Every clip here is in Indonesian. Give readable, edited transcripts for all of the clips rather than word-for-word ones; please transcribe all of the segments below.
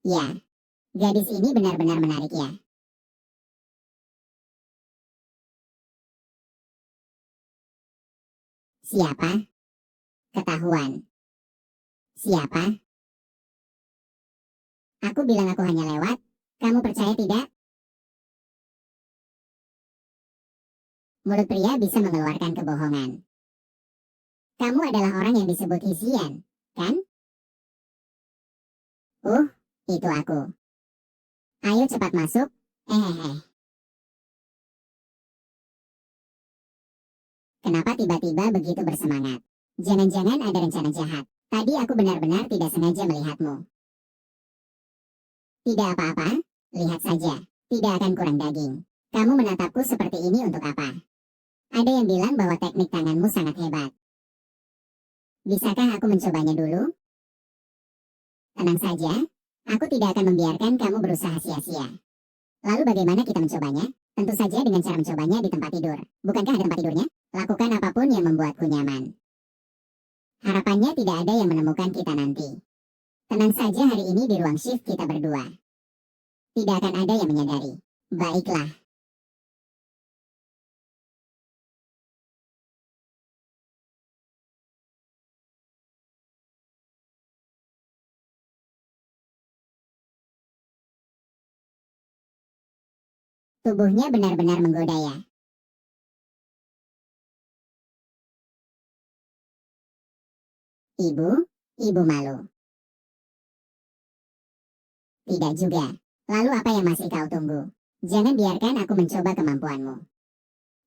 Ya, gadis ini benar-benar menarik ya. Siapa? Ketahuan. Siapa? Aku bilang aku hanya lewat. Kamu percaya tidak? Mulut pria bisa mengeluarkan kebohongan. Kamu adalah orang yang disebut Isian, kan? Itu aku. Ayo cepat masuk. Kenapa tiba-tiba begitu bersemangat? Jangan-jangan ada rencana jahat. Tadi aku benar-benar tidak sengaja melihatmu. Tidak apa-apa, lihat saja. Tidak akan kurang daging. Kamu menatapku seperti ini untuk apa? Ada yang bilang bahwa teknik tanganmu sangat hebat. Bisakah aku mencobanya dulu? Tenang saja, aku tidak akan membiarkan kamu berusaha sia-sia. Lalu bagaimana kita mencobanya? Tentu saja dengan cara mencobanya di tempat tidur. Bukankah ada tempat tidurnya? Lakukan apapun yang membuatku nyaman. Harapannya tidak ada yang menemukan kita nanti. Tenang saja, hari ini di ruang shift kita berdua. Tidak akan ada yang menyadari. Baiklah. Tubuhnya benar-benar menggoda ya. Ibu malu. Tidak juga. Lalu apa yang masih kau tunggu? Jangan biarkan aku mencoba kemampuanmu.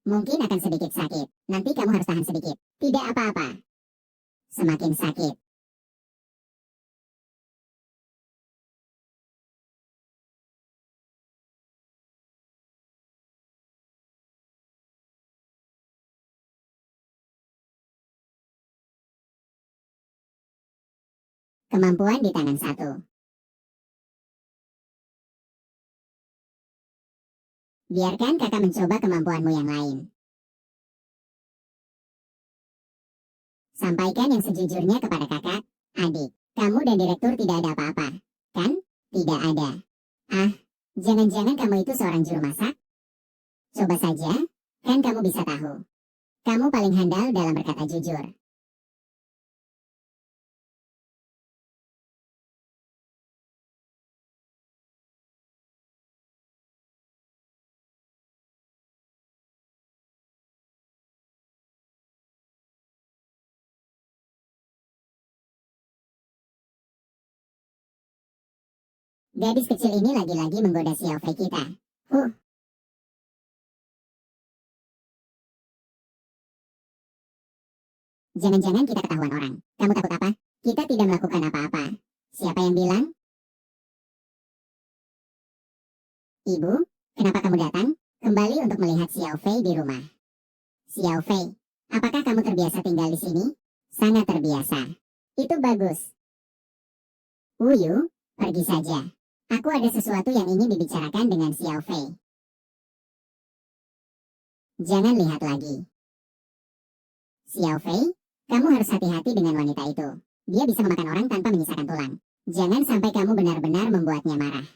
Mungkin akan sedikit sakit. Nanti kamu harus tahan sedikit. Tidak apa-apa. Semakin sakit. Kemampuan di tangan satu. Biarkan kakak mencoba kemampuanmu yang lain. Sampaikan yang sejujurnya kepada kakak, adik. Kamu dan direktur tidak ada apa-apa, kan? Tidak ada. Jangan-jangan kamu itu seorang juru masak? Coba saja, kan kamu bisa tahu. Kamu paling handal dalam berkata jujur. Gadis kecil ini lagi-lagi menggoda Xiao Fei kita. Jangan-jangan kita ketahuan orang. Kamu takut apa? Kita tidak melakukan apa-apa. Siapa yang bilang? Ibu, kenapa kamu datang? Kembali untuk melihat Xiao Fei di rumah. Xiao Fei, apakah kamu terbiasa tinggal di sini? Sangat terbiasa. Itu bagus. Wuyu, pergi saja. Aku ada sesuatu yang ingin dibicarakan dengan Xiao Fei. Jangan lihat lagi. Xiao Fei, kamu harus hati-hati dengan wanita itu. Dia bisa memakan orang tanpa menyisakan tulang. Jangan sampai kamu benar-benar membuatnya marah.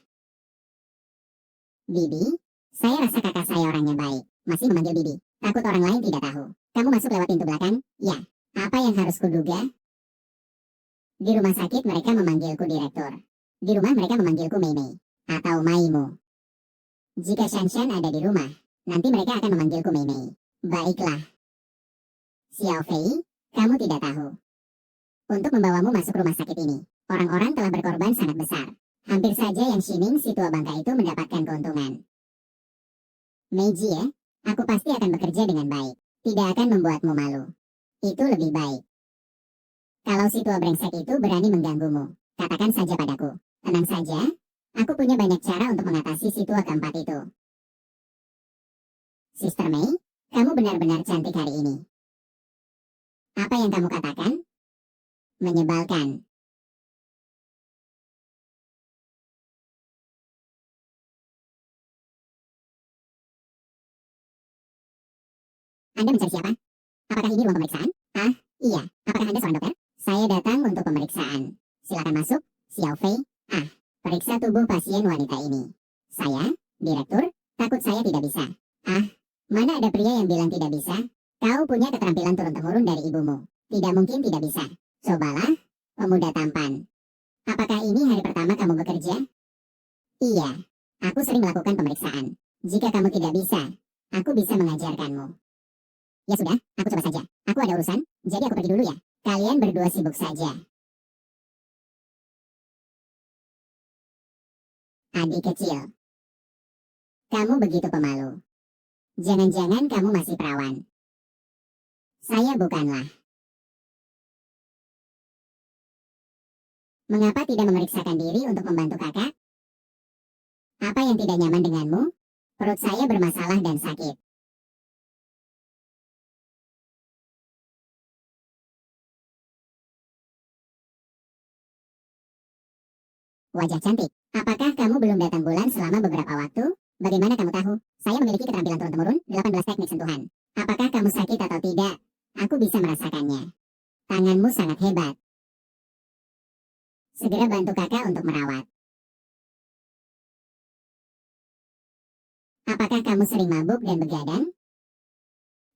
Bibi, saya rasa kakak saya orangnya baik. Masih memanggil Bibi. Takut orang lain tidak tahu. Kamu masuk lewat pintu belakang? Ya. Apa yang harus kuduga? Di rumah sakit mereka memanggilku direktur. Di rumah mereka memanggilku Mei atau Maimu. Jika Shanshan ada di rumah, nanti mereka akan memanggilku Mei. Baiklah. Xiao Fei, kamu tidak tahu. Untuk membawamu masuk rumah sakit ini, orang-orang telah berkorban sangat besar. Hampir saja yang Shining si tua bangka itu mendapatkan keuntungan. Meiji ya, aku pasti akan bekerja dengan baik. Tidak akan membuatmu malu. Itu lebih baik. Kalau si tua brengsek itu berani mengganggumu, katakan saja padaku. Tenang saja, aku punya banyak cara untuk mengatasi si tua keempat itu. Sister Mei, kamu benar-benar cantik hari ini. Apa yang kamu katakan? Menyebalkan. Anda mencari siapa? Apakah ini ruang pemeriksaan? Iya. Apakah Anda seorang dokter? Saya datang untuk pemeriksaan. Silakan masuk, Xiao Fei. Periksa tubuh pasien wanita ini. Saya, direktur, takut saya tidak bisa. Ah, mana ada pria yang bilang tidak bisa? Kau punya keterampilan turun-temurun dari ibumu. Tidak mungkin tidak bisa. Cobalah, pemuda tampan. Apakah ini hari pertama kamu bekerja? Iya, aku sering melakukan pemeriksaan. Jika kamu tidak bisa, aku bisa mengajarkanmu. Ya sudah, aku coba saja. Aku ada urusan, jadi aku pergi dulu ya. Kalian berdua sibuk saja. Adik kecil, kamu begitu pemalu. Jangan-jangan kamu masih perawan. Saya bukanlah. Mengapa tidak memeriksakan diri untuk membantu kakak? Apa yang tidak nyaman denganmu? Perut saya bermasalah dan sakit. Wajah cantik. Apakah kamu belum datang bulan selama beberapa waktu? Bagaimana kamu tahu? Saya memiliki keterampilan turun-temurun 18 teknik sentuhan. Apakah kamu sakit atau tidak? Aku bisa merasakannya. Tanganmu sangat hebat. Segera bantu kakak untuk merawat. Apakah kamu sering mabuk dan begadang?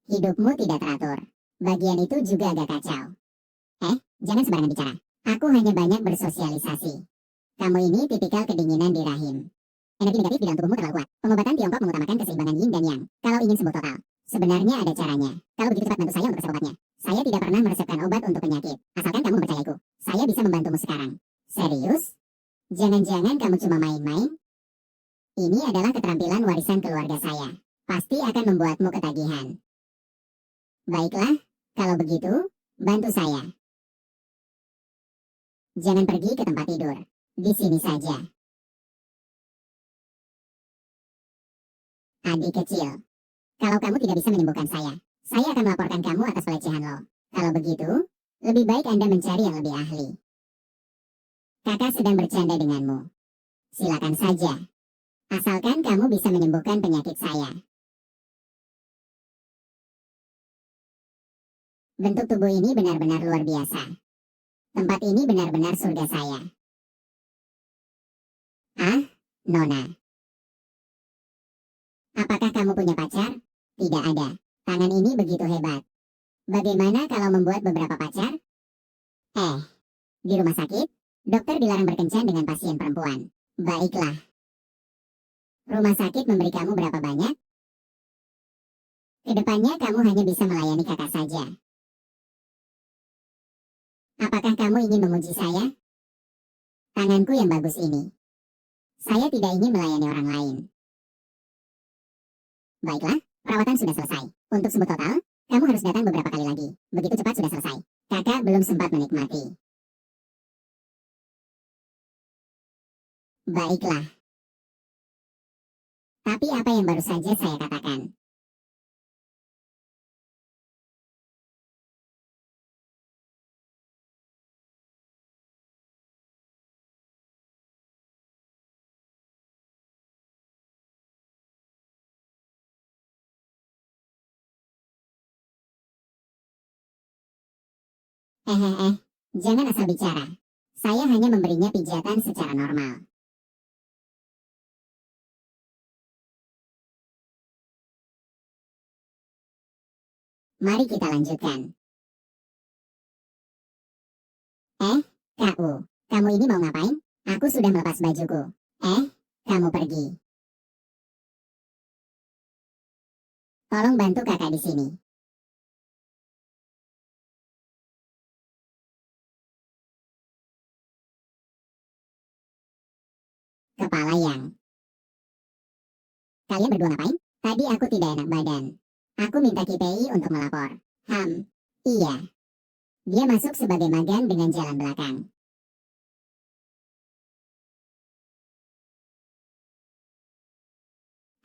Hidupmu tidak teratur. Bagian itu juga agak kacau. Jangan sembarangan bicara. Aku hanya banyak bersosialisasi. Kamu ini tipikal kedinginan di rahim. Energi negatif di dalam tubuhmu terlalu kuat. Pengobatan Tiongkok mengutamakan keseimbangan yin dan yang. Kalau ingin sembuh total, sebenarnya ada caranya. Kalau begitu cepat bantu saya untuk resep obatnya. Saya tidak pernah meresepkan obat untuk penyakit. Asalkan kamu mempercayaiku, saya bisa membantumu sekarang. Serius? Jangan-jangan kamu cuma main-main? Ini adalah keterampilan warisan keluarga saya. Pasti akan membuatmu ketagihan. Baiklah, kalau begitu, bantu saya. Jangan pergi ke tempat tidur. Di sini saja. Adik kecil, kalau kamu tidak bisa menyembuhkan saya akan melaporkan kamu atas pelecehan lo. Kalau begitu, lebih baik Anda mencari yang lebih ahli. Kakak sedang bercanda denganmu. Silakan saja. Asalkan kamu bisa menyembuhkan penyakit saya. Bentuk tubuh ini benar-benar luar biasa. Tempat ini benar-benar surga saya. Ah, Nona. Apakah kamu punya pacar? Tidak ada. Tangan ini begitu hebat. Bagaimana kalau membuat beberapa pacar? Di rumah sakit, dokter dilarang berkencan dengan pasien perempuan. Baiklah. Rumah sakit memberi kamu berapa banyak? Kedepannya kamu hanya bisa melayani kakak saja. Apakah kamu ingin memuji saya? Tanganku yang bagus ini. Saya tidak ingin melayani orang lain. Baiklah, perawatan sudah selesai. Untuk sembuh total, kamu harus datang beberapa kali lagi. Begitu cepat sudah selesai. Kakak belum sempat menikmati. Baiklah. Tapi apa yang baru saja saya katakan? Jangan asal bicara. Saya hanya memberinya pijatan secara normal. Mari kita lanjutkan. Kamu ini mau ngapain? Aku sudah melepas bajuku. Kamu pergi. Tolong bantu kakak di sini. Kepala yang. Kalian berdua ngapain? Tadi aku tidak enak badan. Aku minta KPI untuk melapor. Iya. Dia masuk sebagai magang dengan jalan belakang.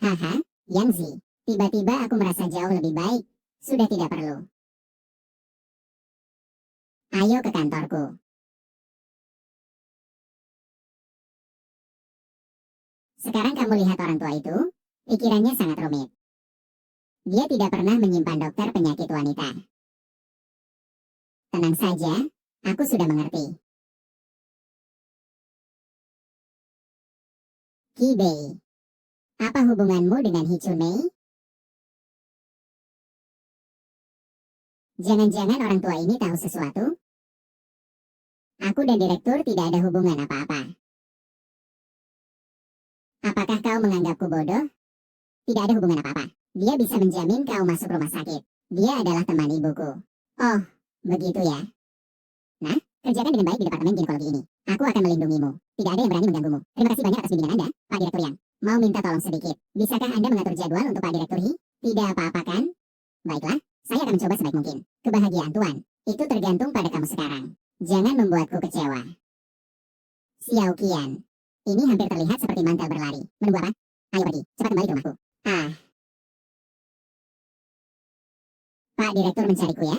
Haha, Yangzi. Tiba-tiba aku merasa jauh lebih baik. Sudah tidak perlu. Ayo ke kantorku. Sekarang kamu lihat orang tua itu, pikirannya sangat rumit. Dia tidak pernah menyimpan dokter penyakit wanita. Tenang saja, aku sudah mengerti. Kibei, apa hubunganmu dengan Hitsune? Jangan-jangan orang tua ini tahu sesuatu? Aku dan direktur tidak ada hubungan apa-apa. Apakah kau menganggapku bodoh? Tidak ada hubungan apa-apa. Dia bisa menjamin kau masuk rumah sakit. Dia adalah teman ibuku. Oh, begitu ya. Nah, kerjakan dengan baik di departemen ginekologi ini. Aku akan melindungimu. Tidak ada yang berani mengganggumu. Terima kasih banyak atas bimbingan Anda, Pak Direktur Yang. Mau minta tolong sedikit. Bisakah Anda mengatur jadwal untuk Pak Direktur Hi? Tidak apa-apa kan? Baiklah, saya akan mencoba sebaik mungkin. Kebahagiaan Tuan, itu tergantung pada kamu sekarang. Jangan membuatku kecewa. Xiao Qian, ini hampir terlihat seperti mantel berlari. Menunggu apa? Ayo pergi, cepat kembali ke rumahku. Ah, Pak Direktur mencariku ya?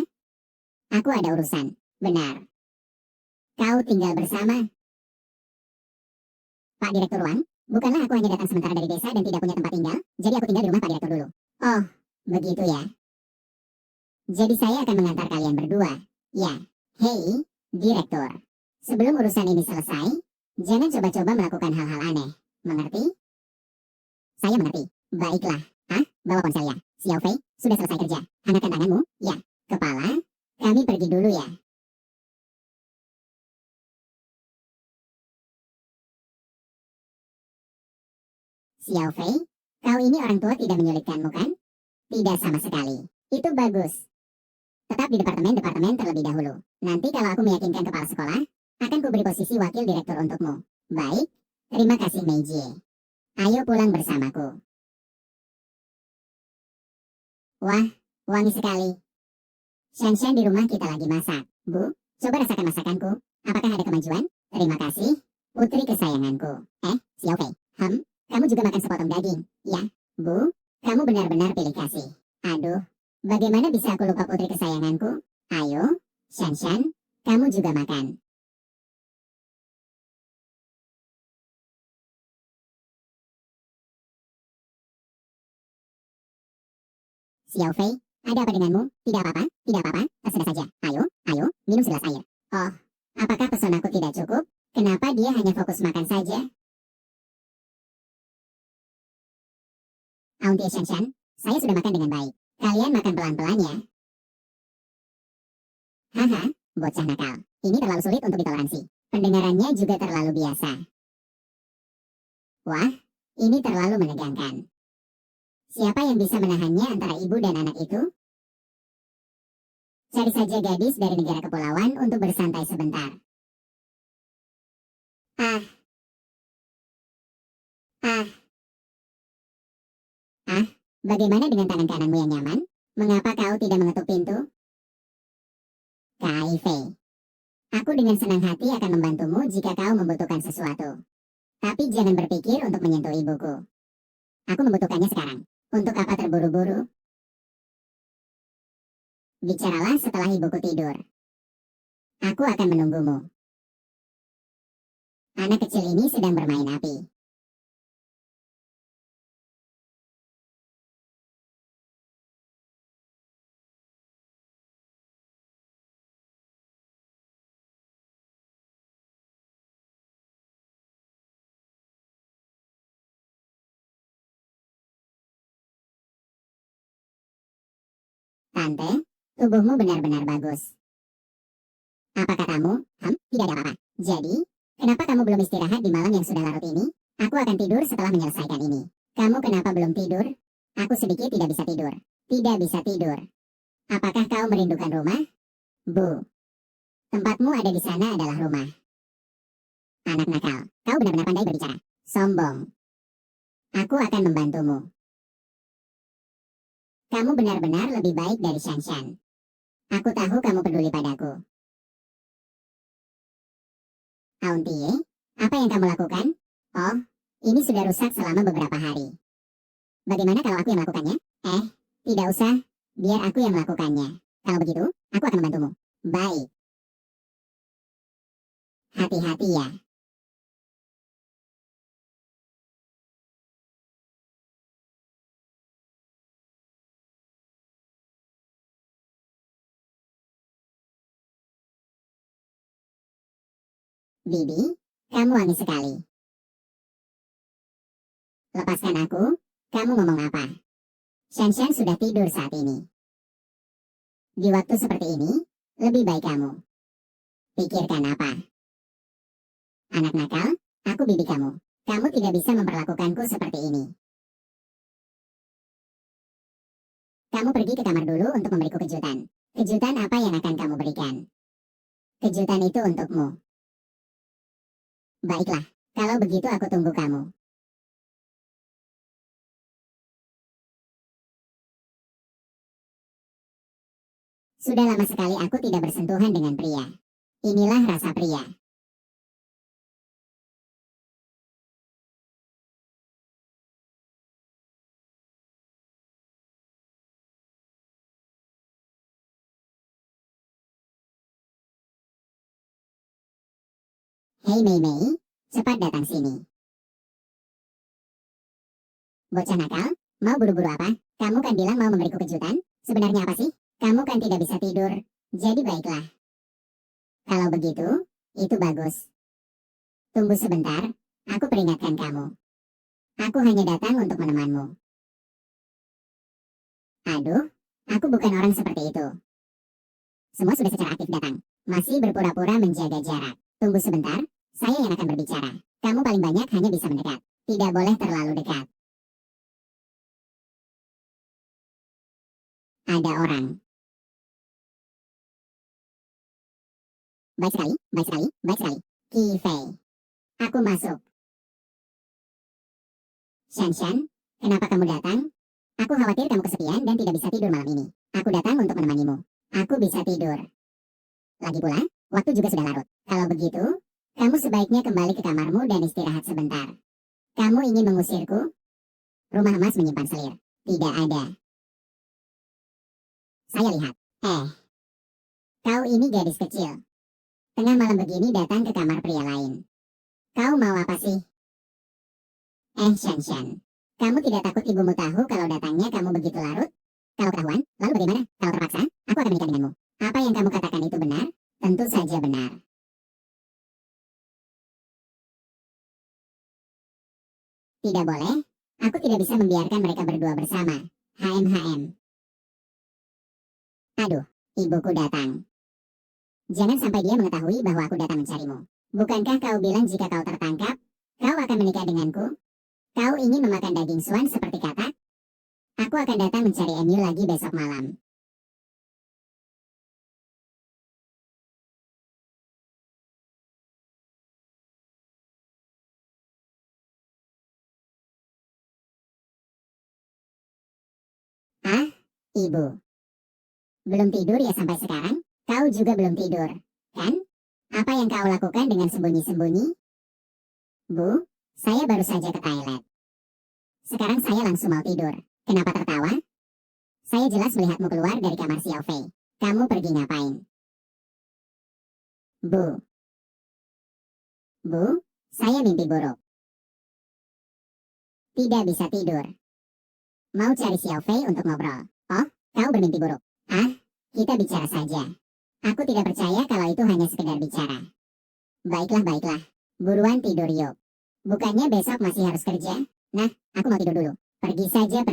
Aku ada urusan. Benar. Kau tinggal bersama Pak Direktur Wang? Bukanlah aku hanya datang sementara dari desa dan tidak punya tempat tinggal, jadi aku tinggal di rumah Pak Direktur dulu. Oh, begitu ya. Jadi saya akan mengantar kalian berdua. Ya. Hei, Direktur. Sebelum urusan ini selesai, jangan coba-coba melakukan hal-hal aneh. Mengerti? Saya mengerti. Baiklah. Bawa ponsel ya. Xiao Fei, sudah selesai kerja. Hangatkan tanganmu. Ya. Kepala, kami pergi dulu ya. Xiao Fei, kau ini orang tua tidak menyulitkanmu kan? Tidak sama sekali. Itu bagus. Tetap di departemen-departemen terlebih dahulu. Nanti kalau aku meyakinkan kepala sekolah, akan kuberi posisi wakil direktur untukmu. Baik, terima kasih Meijie. Ayo pulang bersamaku. Wah, wangi sekali. Shanshan di rumah kita lagi masak. Bu, coba rasakan masakanku. Apakah ada kemajuan? Terima kasih, putri kesayanganku. Xiao Fei. Kamu juga makan sepotong daging. Ya, Bu, kamu benar-benar pilih kasih. Aduh, bagaimana bisa aku lupa putri kesayanganku? Ayo, Shanshan, kamu juga makan. Xiao Fei, ada apa denganmu? Tidak apa-apa, tidak apa-apa, tersedia saja. Ayo, minum segelas air. Oh, apakah pesonaku tidak cukup? Kenapa dia hanya fokus makan saja? Auntie Shanshan, saya sudah makan dengan baik. Kalian makan pelan-pelan ya. Haha, bocah nakal. Ini terlalu sulit untuk ditoleransi. Pendengarannya juga terlalu biasa. Wah, ini terlalu menegangkan. Siapa yang bisa menahannya antara ibu dan anak itu? Cari saja gadis dari negara kepulauan untuk bersantai sebentar. Ah, ah, ah, bagaimana dengan tangan kananmu yang nyaman? Mengapa kau tidak mengetuk pintu? Kai Fei, aku dengan senang hati akan membantumu jika kau membutuhkan sesuatu. Tapi jangan berpikir untuk menyentuh ibuku. Aku membutuhkannya sekarang. Untuk apa terburu-buru? Bicaralah setelah ibuku tidur. Aku akan menunggumu. Anak kecil ini sedang bermain api. Tante, tubuhmu benar-benar bagus. Apa katamu? Tidak ada apa-apa. Jadi, kenapa kamu belum istirahat di malam yang sudah larut ini? Aku akan tidur setelah menyelesaikan ini. Kamu kenapa belum tidur? Aku sedikit tidak bisa tidur. Tidak bisa tidur. Apakah kau merindukan rumah? Bu, tempatmu ada di sana adalah rumah. Anak nakal, kau benar-benar pandai berbicara. Sombong. Aku akan membantumu. Kamu benar-benar lebih baik dari Shanshan. Aku tahu kamu peduli padaku. Auntie, apa yang kamu lakukan? Oh, ini sudah rusak selama beberapa hari. Bagaimana kalau aku yang melakukannya? Tidak usah. Biar aku yang melakukannya. Kalau begitu, aku akan membantumu. Baik. Hati-hati ya. Bibi, kamu wangi sekali. Lepaskan aku, kamu ngomong apa? Shanshan sudah tidur saat ini. Di waktu seperti ini, lebih baik kamu. Pikirkan apa? Anak nakal, aku bibi kamu. Kamu tidak bisa memperlakukanku seperti ini. Kamu pergi ke kamar dulu untuk memberiku kejutan. Kejutan apa yang akan kamu berikan? Kejutan itu untukmu. Baiklah, kalau begitu aku tunggu kamu. Sudah lama sekali aku tidak bersentuhan dengan pria. Inilah rasa pria. Hei Mei Mei, cepat datang sini. Bocah nakal, mau buru-buru apa? Kamu kan bilang mau memberiku kejutan? Sebenarnya apa sih? Kamu kan tidak bisa tidur. Jadi baiklah. Kalau begitu, itu bagus. Tunggu sebentar, aku peringatkan kamu. Aku hanya datang untuk menemanmu. Aduh, aku bukan orang seperti itu. Semua sudah secara aktif datang. Masih berpura-pura menjaga jarak. Tunggu sebentar, saya yang akan berbicara. Kamu paling banyak hanya bisa mendekat. Tidak boleh terlalu dekat. Ada orang. Baik sekali, baik sekali, baik sekali. Qi Fei. Aku masuk. Shanshan, kenapa kamu datang? Aku khawatir kamu kesepian dan tidak bisa tidur malam ini. Aku datang untuk menemanimu. Aku bisa tidur. Lagi pula, waktu juga sudah larut. Kalau begitu, kamu sebaiknya kembali ke kamarmu dan istirahat sebentar. Kamu ingin mengusirku? Rumah emas menyimpan selir. Tidak ada. Saya lihat. Kau ini gadis kecil. Tengah malam begini datang ke kamar pria lain. Kau mau apa sih? Shanshan. Kamu tidak takut ibumu tahu kalau datangnya kamu begitu larut? Kalau ketahuan, lalu bagaimana? Kalau terpaksa, aku akan menikah denganmu. Apa yang kamu katakan itu benar? Tentu saja benar. Tidak boleh. Aku tidak bisa membiarkan mereka berdua bersama. HM. Aduh, ibuku datang. Jangan sampai dia mengetahui bahwa aku datang mencarimu. Bukankah kau bilang jika kau tertangkap, kau akan menikah denganku? Kau ingin memakan daging swan seperti katak? Aku akan datang mencari Emu lagi besok malam. Ah, ibu. Belum tidur ya sampai sekarang? Kau juga belum tidur, kan? Apa yang kau lakukan dengan sembunyi-sembunyi? Bu, saya baru saja ke toilet. Sekarang saya langsung mau tidur. Kenapa tertawa? Saya jelas melihatmu keluar dari kamar Xiao Fei. Kamu pergi ngapain? Bu, saya mimpi buruk. Tidak bisa tidur. Mau cari Xiao Fei untuk ngobrol. Oh, kau bermimpi buruk. Ah, kita bicara saja. Aku tidak percaya kalau itu hanya sekedar bicara. Baiklah. Buruan tidur yuk. Bukannya besok masih harus kerja? Nah, aku mau tidur dulu. Pergi saja.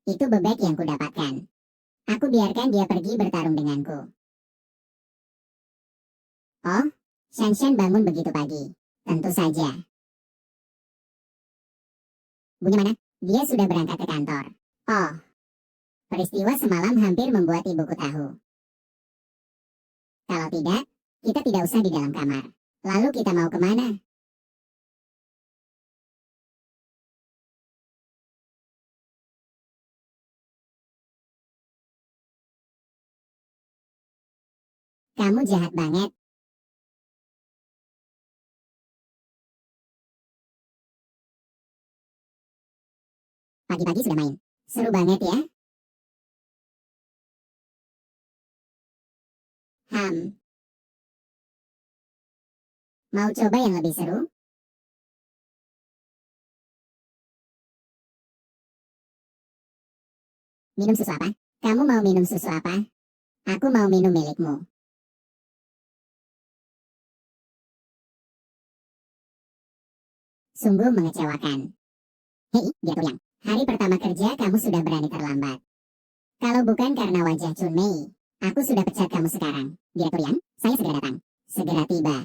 Itu bebek yang kudapatkan. Aku biarkan dia pergi bertarung denganku. Oh, Shanshan bangun begitu pagi. Tentu saja. Bunya mana? Dia sudah berangkat ke kantor. Oh, peristiwa semalam hampir membuat ibuku tahu. Kalau tidak, kita tidak usah di dalam kamar. Lalu kita mau kemana? Kamu jahat banget. Pagi-pagi sudah main. Seru banget ya. Mau coba yang lebih seru? Minum susu apa? Kamu mau minum susu apa? Aku mau minum milikmu. Sungguh mengecewakan. Hei, Direktur Yang. Hari pertama kerja kamu sudah berani terlambat. Kalau bukan karena wajah Chun Mei, aku sudah pecat kamu sekarang. Direktur Yang, saya segera datang. Segera tiba.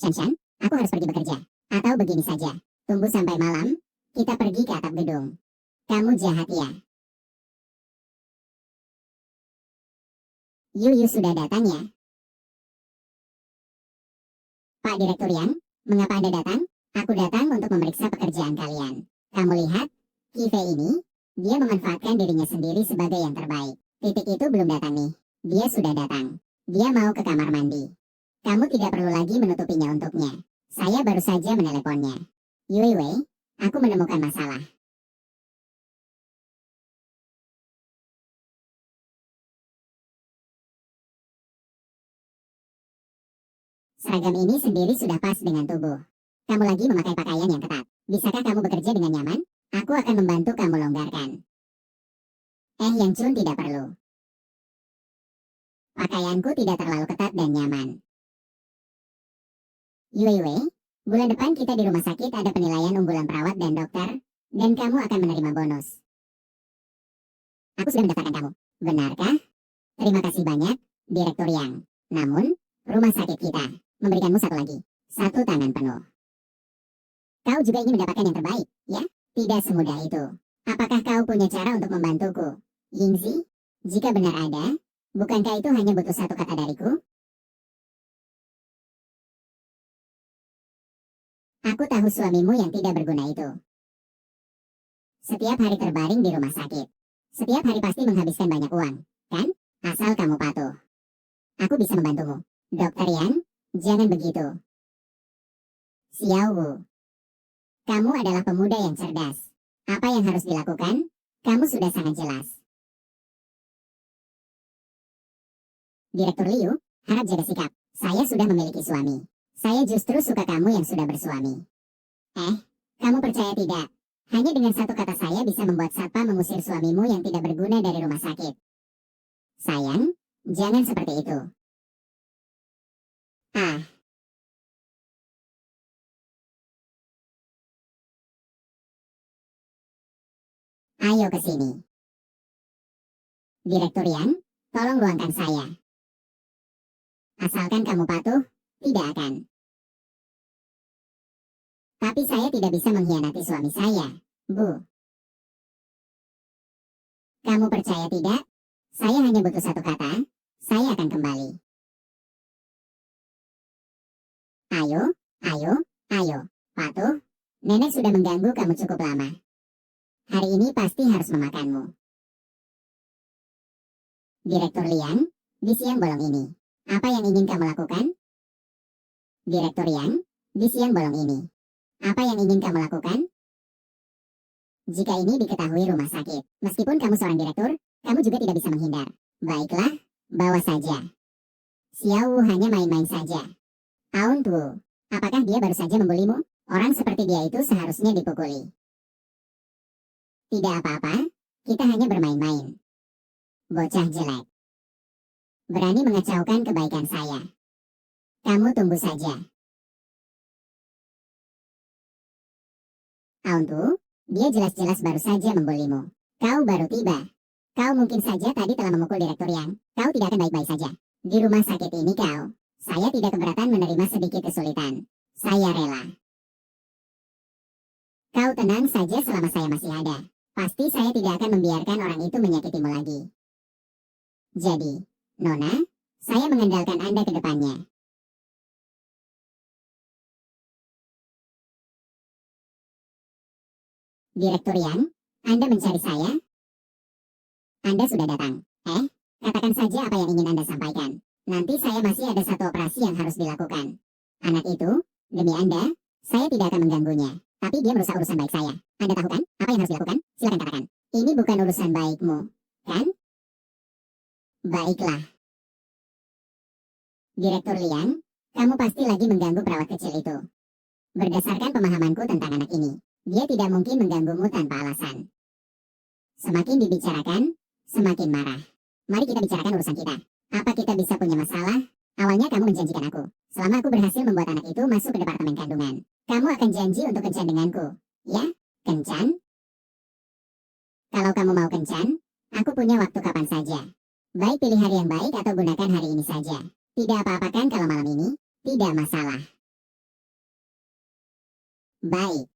Shan, aku harus pergi bekerja. Atau begini saja, tunggu sampai malam, kita pergi ke atap gedung. Kamu jahat ya. Yu sudah datang ya. Pak Direktur Yang, mengapa Anda datang? Aku datang untuk memeriksa pekerjaan kalian. Kamu lihat, Kive ini, dia memanfaatkan dirinya sendiri sebagai yang terbaik. Titik itu belum datang nih. Dia sudah datang. Dia mau ke kamar mandi. Kamu tidak perlu lagi menutupinya untuknya. Saya baru saja meneleponnya. Yui Wei, aku menemukan masalah. Seragam ini sendiri sudah pas dengan tubuh. Kamu lagi memakai pakaian yang ketat. Bisakah kamu bekerja dengan nyaman? Aku akan membantu kamu longgarkan. Yang Chun tidak perlu. Pakaianku tidak terlalu ketat dan nyaman. Yui Wei, bulan depan kita di rumah sakit ada penilaian unggulan perawat dan dokter, dan kamu akan menerima bonus. Aku sudah mendaftarkan kamu. Benarkah? Terima kasih banyak, Direktur Yang. Namun, rumah sakit kita memberikanmu satu lagi. Satu tangan penuh. Kau juga ingin mendapatkan yang terbaik, ya? Tidak semudah itu. Apakah kau punya cara untuk membantuku? Yingzi, jika benar ada, bukankah itu hanya butuh satu kata dariku? Aku tahu suamimu yang tidak berguna itu. Setiap hari terbaring di rumah sakit. Setiap hari pasti menghabiskan banyak uang, kan? Asal kamu patuh. Aku bisa membantumu. Dokter Yan, jangan begitu. Xiao Wu, kamu adalah pemuda yang cerdas. Apa yang harus dilakukan? Kamu sudah sangat jelas. Direktur Liu, harap jaga sikap. Saya sudah memiliki suami. Saya justru suka kamu yang sudah bersuami. Kamu percaya tidak? Hanya dengan satu kata saya bisa membuat satpam mengusir suamimu yang tidak berguna dari rumah sakit. Sayang, jangan seperti itu. Ayo ke sini. Direktur Yan, tolong luangkan saya. Asalkan kamu patuh, tidak akan. Tapi saya tidak bisa mengkhianati suami saya, Bu. Kamu percaya tidak? Saya hanya butuh satu kata, saya akan kembali. Ayo, patuh. Nenek sudah mengganggu kamu cukup lama. Hari ini pasti harus memakanmu. Direktur Liang, di siang bolong ini, apa yang ingin kamu lakukan? Direktur Yang, di siang bolong ini, apa yang ingin kamu lakukan? Jika ini diketahui rumah sakit, meskipun kamu seorang direktur, kamu juga tidak bisa menghindar. Baiklah, bawa saja. Xiao Wu hanya main-main saja. Aun Tu, apakah dia baru saja membulimu? Orang seperti dia itu seharusnya dipukuli. Tidak apa-apa, kita hanya bermain-main. Bocah jelek. Berani mengacaukan kebaikan saya. Kamu tunggu saja. Auntu, dia jelas-jelas baru saja membulimu. Kau baru tiba. Kau mungkin saja tadi telah memukul direktur Yang. Kau tidak akan baik-baik saja. Di rumah sakit ini saya tidak keberatan menerima sedikit kesulitan. Saya rela. Kau tenang saja selama saya masih ada. Pasti saya tidak akan membiarkan orang itu menyakitimu lagi. Jadi, Nona, saya mengandalkan Anda ke depannya. Direktur Yang, Anda mencari saya? Anda sudah datang. Katakan saja apa yang ingin Anda sampaikan. Nanti saya masih ada satu operasi yang harus dilakukan. Anak itu, demi Anda, saya tidak akan mengganggunya. Tapi dia merusak urusan baik saya. Anda tahu kan, apa yang harus dilakukan? Silakan katakan. Ini bukan urusan baikmu, kan? Baiklah. Direktur Liang, kamu pasti lagi mengganggu perawat kecil itu. Berdasarkan pemahamanku tentang anak ini, dia tidak mungkin mengganggumu tanpa alasan. Semakin dibicarakan, semakin marah. Mari kita bicarakan urusan kita. Apa kita bisa punya masalah? Awalnya kamu menjanjikan aku, selama aku berhasil membuat anak itu masuk ke departemen kandungan, kamu akan janji untuk kencan denganku. Ya, kencan? Kalau kamu mau kencan, aku punya waktu kapan saja. Baik pilih hari yang baik atau gunakan hari ini saja. Tidak apa-apa kan kalau malam ini? Tidak masalah. Baik.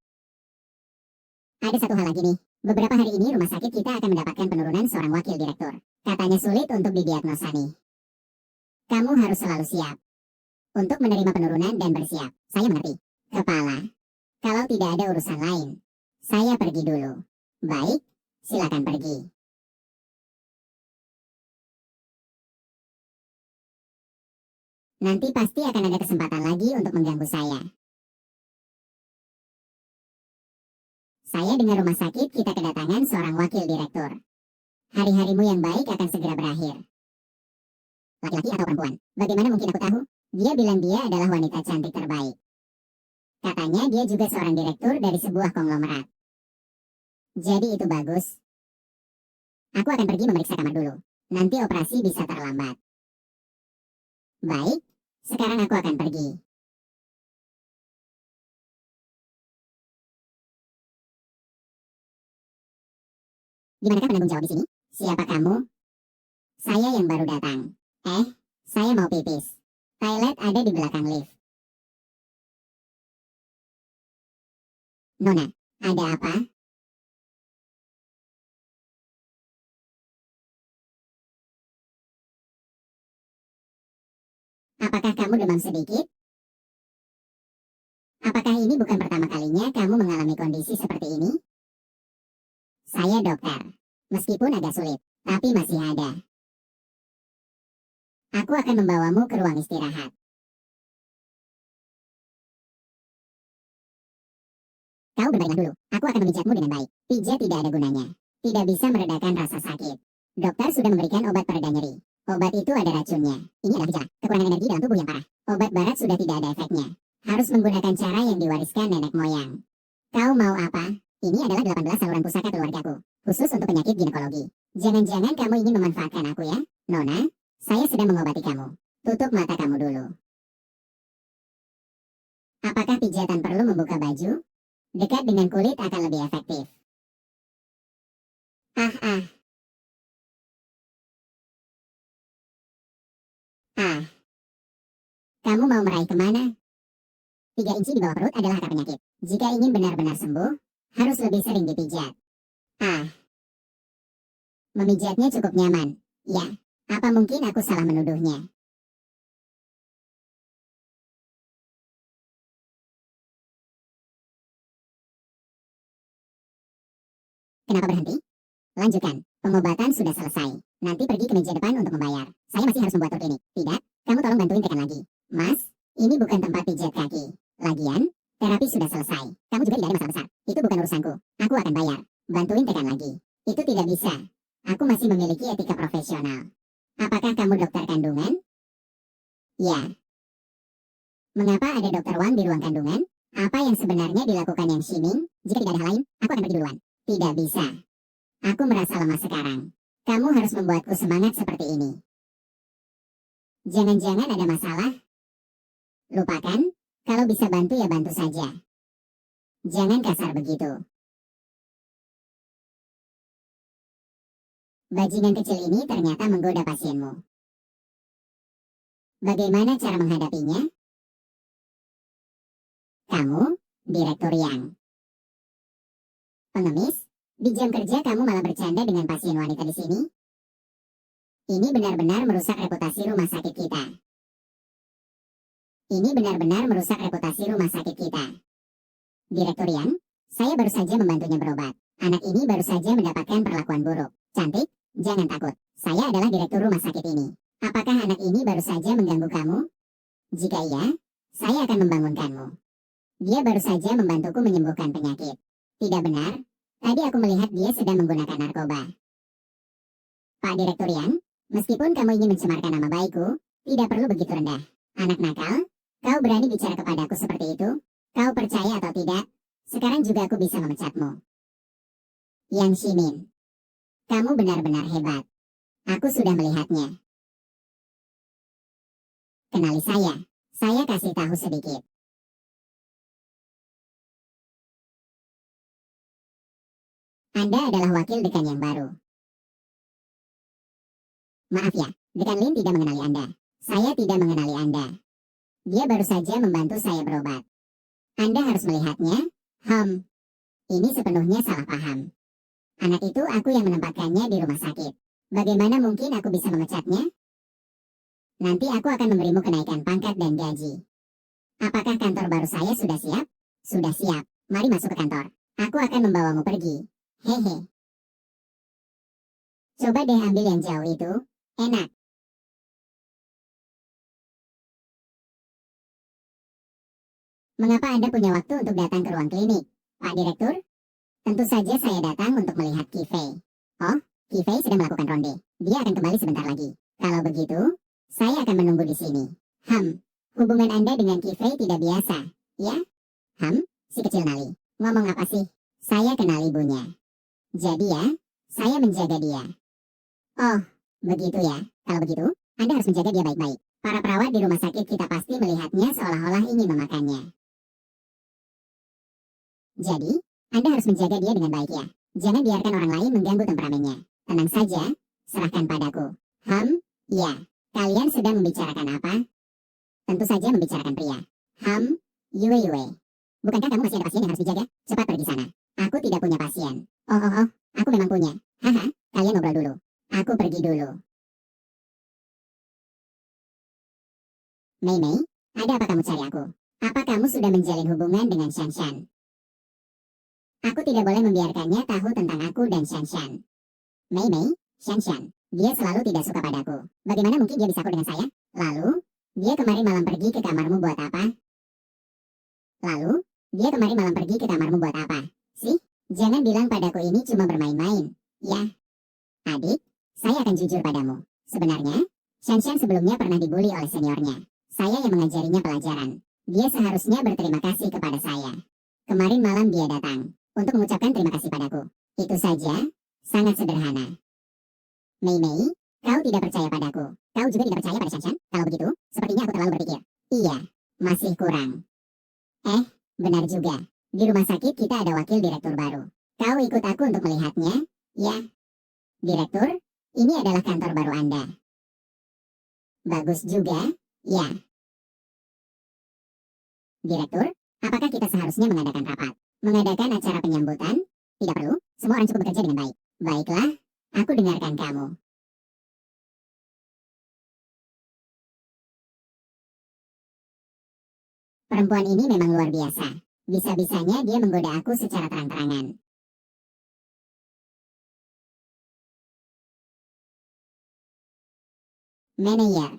Ada satu hal lagi nih. Beberapa hari ini rumah sakit kita akan mendapatkan penurunan seorang wakil direktur. Katanya sulit untuk didiagnosa nih. Kamu harus selalu siap untuk menerima penurunan dan bersiap. Saya mengerti. Kepala. Kalau tidak ada urusan lain, saya pergi dulu. Baik, silakan pergi. Nanti pasti akan ada kesempatan lagi untuk mengganggu saya. Saya dengar rumah sakit kita kedatangan seorang wakil direktur. Hari-harimu yang baik akan segera berakhir. Laki-laki atau perempuan? Bagaimana mungkin aku tahu? Dia bilang dia adalah wanita cantik terbaik. Katanya dia juga seorang direktur dari sebuah konglomerat. Jadi itu bagus. Aku akan pergi memeriksa kamar dulu. Nanti operasi bisa terlambat. Baik, sekarang aku akan pergi. Dimanakah penanggung jawab di sini? Siapa kamu? Saya yang baru datang. Saya mau pipis. Toilet ada di belakang lift. Nona, ada apa? Apakah kamu demam sedikit? Apakah ini bukan pertama kalinya kamu mengalami kondisi seperti ini? Saya dokter. Meskipun agak sulit, tapi masih ada. Aku akan membawamu ke ruang istirahat. Kau berbaringlah dulu. Aku akan memijatmu dengan baik. Pijat tidak ada gunanya. Tidak bisa meredakan rasa sakit. Dokter sudah memberikan obat pereda nyeri. Obat itu ada racunnya. Ini adalah gejala kekurangan energi dalam tubuh yang parah. Obat barat sudah tidak ada efeknya. Harus menggunakan cara yang diwariskan nenek moyang. Kau mau apa? Ini adalah 18 saluran pusaka keluargaku. Khusus untuk penyakit ginekologi. Jangan-jangan kamu ingin memanfaatkan aku ya? Nona, saya sedang mengobati kamu. Tutup mata kamu dulu. Apakah pijatan perlu membuka baju? Dekat dengan kulit akan lebih efektif. Ah. Kamu mau meraih kemana? 3 inci di bawah perut adalah akar penyakit. Jika ingin benar-benar sembuh, harus lebih sering dipijat. Memijatnya cukup nyaman. Ya, apa mungkin aku salah menuduhnya? Kenapa berhenti? Lanjutkan. Pengobatan sudah selesai. Nanti pergi ke meja depan untuk membayar. Saya masih harus membuat tur klinik. Tidak, kamu tolong bantuin tekan lagi. Mas, ini bukan tempat pijat kaki. Lagian, terapi sudah selesai. Kamu juga tidak ada masalah besar. Itu bukan urusanku. Aku akan bayar. Bantuin tekan lagi. Itu tidak bisa. Aku masih memiliki etika profesional. Apakah kamu dokter kandungan? Ya. Mengapa ada dokter Wang di ruang kandungan? Apa yang sebenarnya dilakukan Yang Ximing? Jika tidak ada hal lain, aku akan pergi duluan. Tidak bisa. Aku merasa lemah sekarang. Kamu harus membuatku semangat seperti ini. Jangan-jangan ada masalah? Lupakan, kalau bisa bantu ya bantu saja. Jangan kasar begitu. Bajingan kecil ini ternyata menggoda pasienmu. Bagaimana cara menghadapinya? Kamu, Direktur Yang pengemis, di jam kerja kamu malah bercanda dengan pasien wanita di sini? Ini benar-benar merusak reputasi rumah sakit kita. Ini benar-benar merusak reputasi rumah sakit kita. Direktur Yang, saya baru saja membantunya berobat. Anak ini baru saja mendapatkan perlakuan buruk. Cantik, jangan takut. Saya adalah direktur rumah sakit ini. Apakah anak ini baru saja mengganggu kamu? Jika iya, saya akan membangunkanmu. Dia baru saja membantuku menyembuhkan penyakit. Tidak benar? Tadi aku melihat dia sedang menggunakan narkoba. Pak Direktur Yang, meskipun kamu ingin mencemarkan nama baikku, tidak perlu begitu rendah. Anak nakal, kau berani bicara kepadaku seperti itu? Kau percaya atau tidak? Sekarang juga aku bisa memecatmu. Yang Ximin, kamu benar-benar hebat. Aku sudah melihatnya. Kenali saya. Saya kasih tahu sedikit. Anda adalah wakil dekan yang baru. Maaf ya, dekan Lin tidak mengenali Anda. Saya tidak mengenali Anda. Dia baru saja membantu saya berobat. Anda harus melihatnya. Ini sepenuhnya salah paham. Anak itu aku yang menempatkannya di rumah sakit. Bagaimana mungkin aku bisa memecatnya? Nanti aku akan memberimu kenaikan pangkat dan gaji. Apakah kantor baru saya sudah siap? Sudah siap. Mari masuk ke kantor. Aku akan membawamu pergi. Hehe. Coba deh ambil yang jauh itu. Enak. Mengapa Anda punya waktu untuk datang ke ruang klinik, Pak Direktur? Tentu saja saya datang untuk melihat Kifei. Oh, Kifei sedang melakukan ronde. Dia akan kembali sebentar lagi. Kalau begitu, saya akan menunggu di sini. Hubungan Anda dengan Kifei tidak biasa, ya? Si kecil Nali. Ngomong apa sih? Saya kenal ibunya. Jadi ya, saya menjaga dia. Oh, begitu ya. Kalau begitu, Anda harus menjaga dia baik-baik. Para perawat di rumah sakit kita pasti melihatnya seolah-olah ingin memakannya. Jadi, Anda harus menjaga dia dengan baik ya. Jangan biarkan orang lain mengganggu temperamennya. Tenang saja, serahkan padaku. Ya. Kalian sedang membicarakan apa? Tentu saja membicarakan pria. Yue. Bukankah kamu masih ada pasien yang harus dijaga? Cepat pergi sana. Aku tidak punya pasien. Oh, aku memang punya. Kalian ngobrol dulu. Aku pergi dulu. Mei, ada apa kamu cari aku? Apa kamu sudah menjalin hubungan dengan Shanshan? Aku tidak boleh membiarkannya tahu tentang aku dan Shanshan. Mei, Shanshan, dia selalu tidak suka padaku. Bagaimana mungkin dia bisa akur dengan saya? Lalu, dia kemarin malam pergi ke kamarmu buat apa? Sih, jangan bilang padaku ini cuma bermain-main. Ya, adik, saya akan jujur padamu. Sebenarnya, Shanshan sebelumnya pernah dibully oleh seniornya. Saya yang mengajarinya pelajaran. Dia seharusnya berterima kasih kepada saya. Kemarin malam dia datang untuk mengucapkan terima kasih padaku. Itu saja, sangat sederhana. Mei, kau tidak percaya padaku. Kau juga tidak percaya pada Shanshan? Kalau begitu, sepertinya aku terlalu berpikir. Iya, masih kurang. Benar juga. Di rumah sakit kita ada wakil direktur baru. Kau ikut aku untuk melihatnya, ya? Direktur, ini adalah kantor baru Anda. Bagus juga, ya. Direktur, apakah kita seharusnya mengadakan rapat? Mengadakan acara penyambutan? Tidak perlu, semua orang cukup bekerja dengan baik. Baiklah, aku dengarkan kamu. Perempuan ini memang luar biasa. Bisa-bisanya dia menggoda aku secara terang-terangan. Manajer.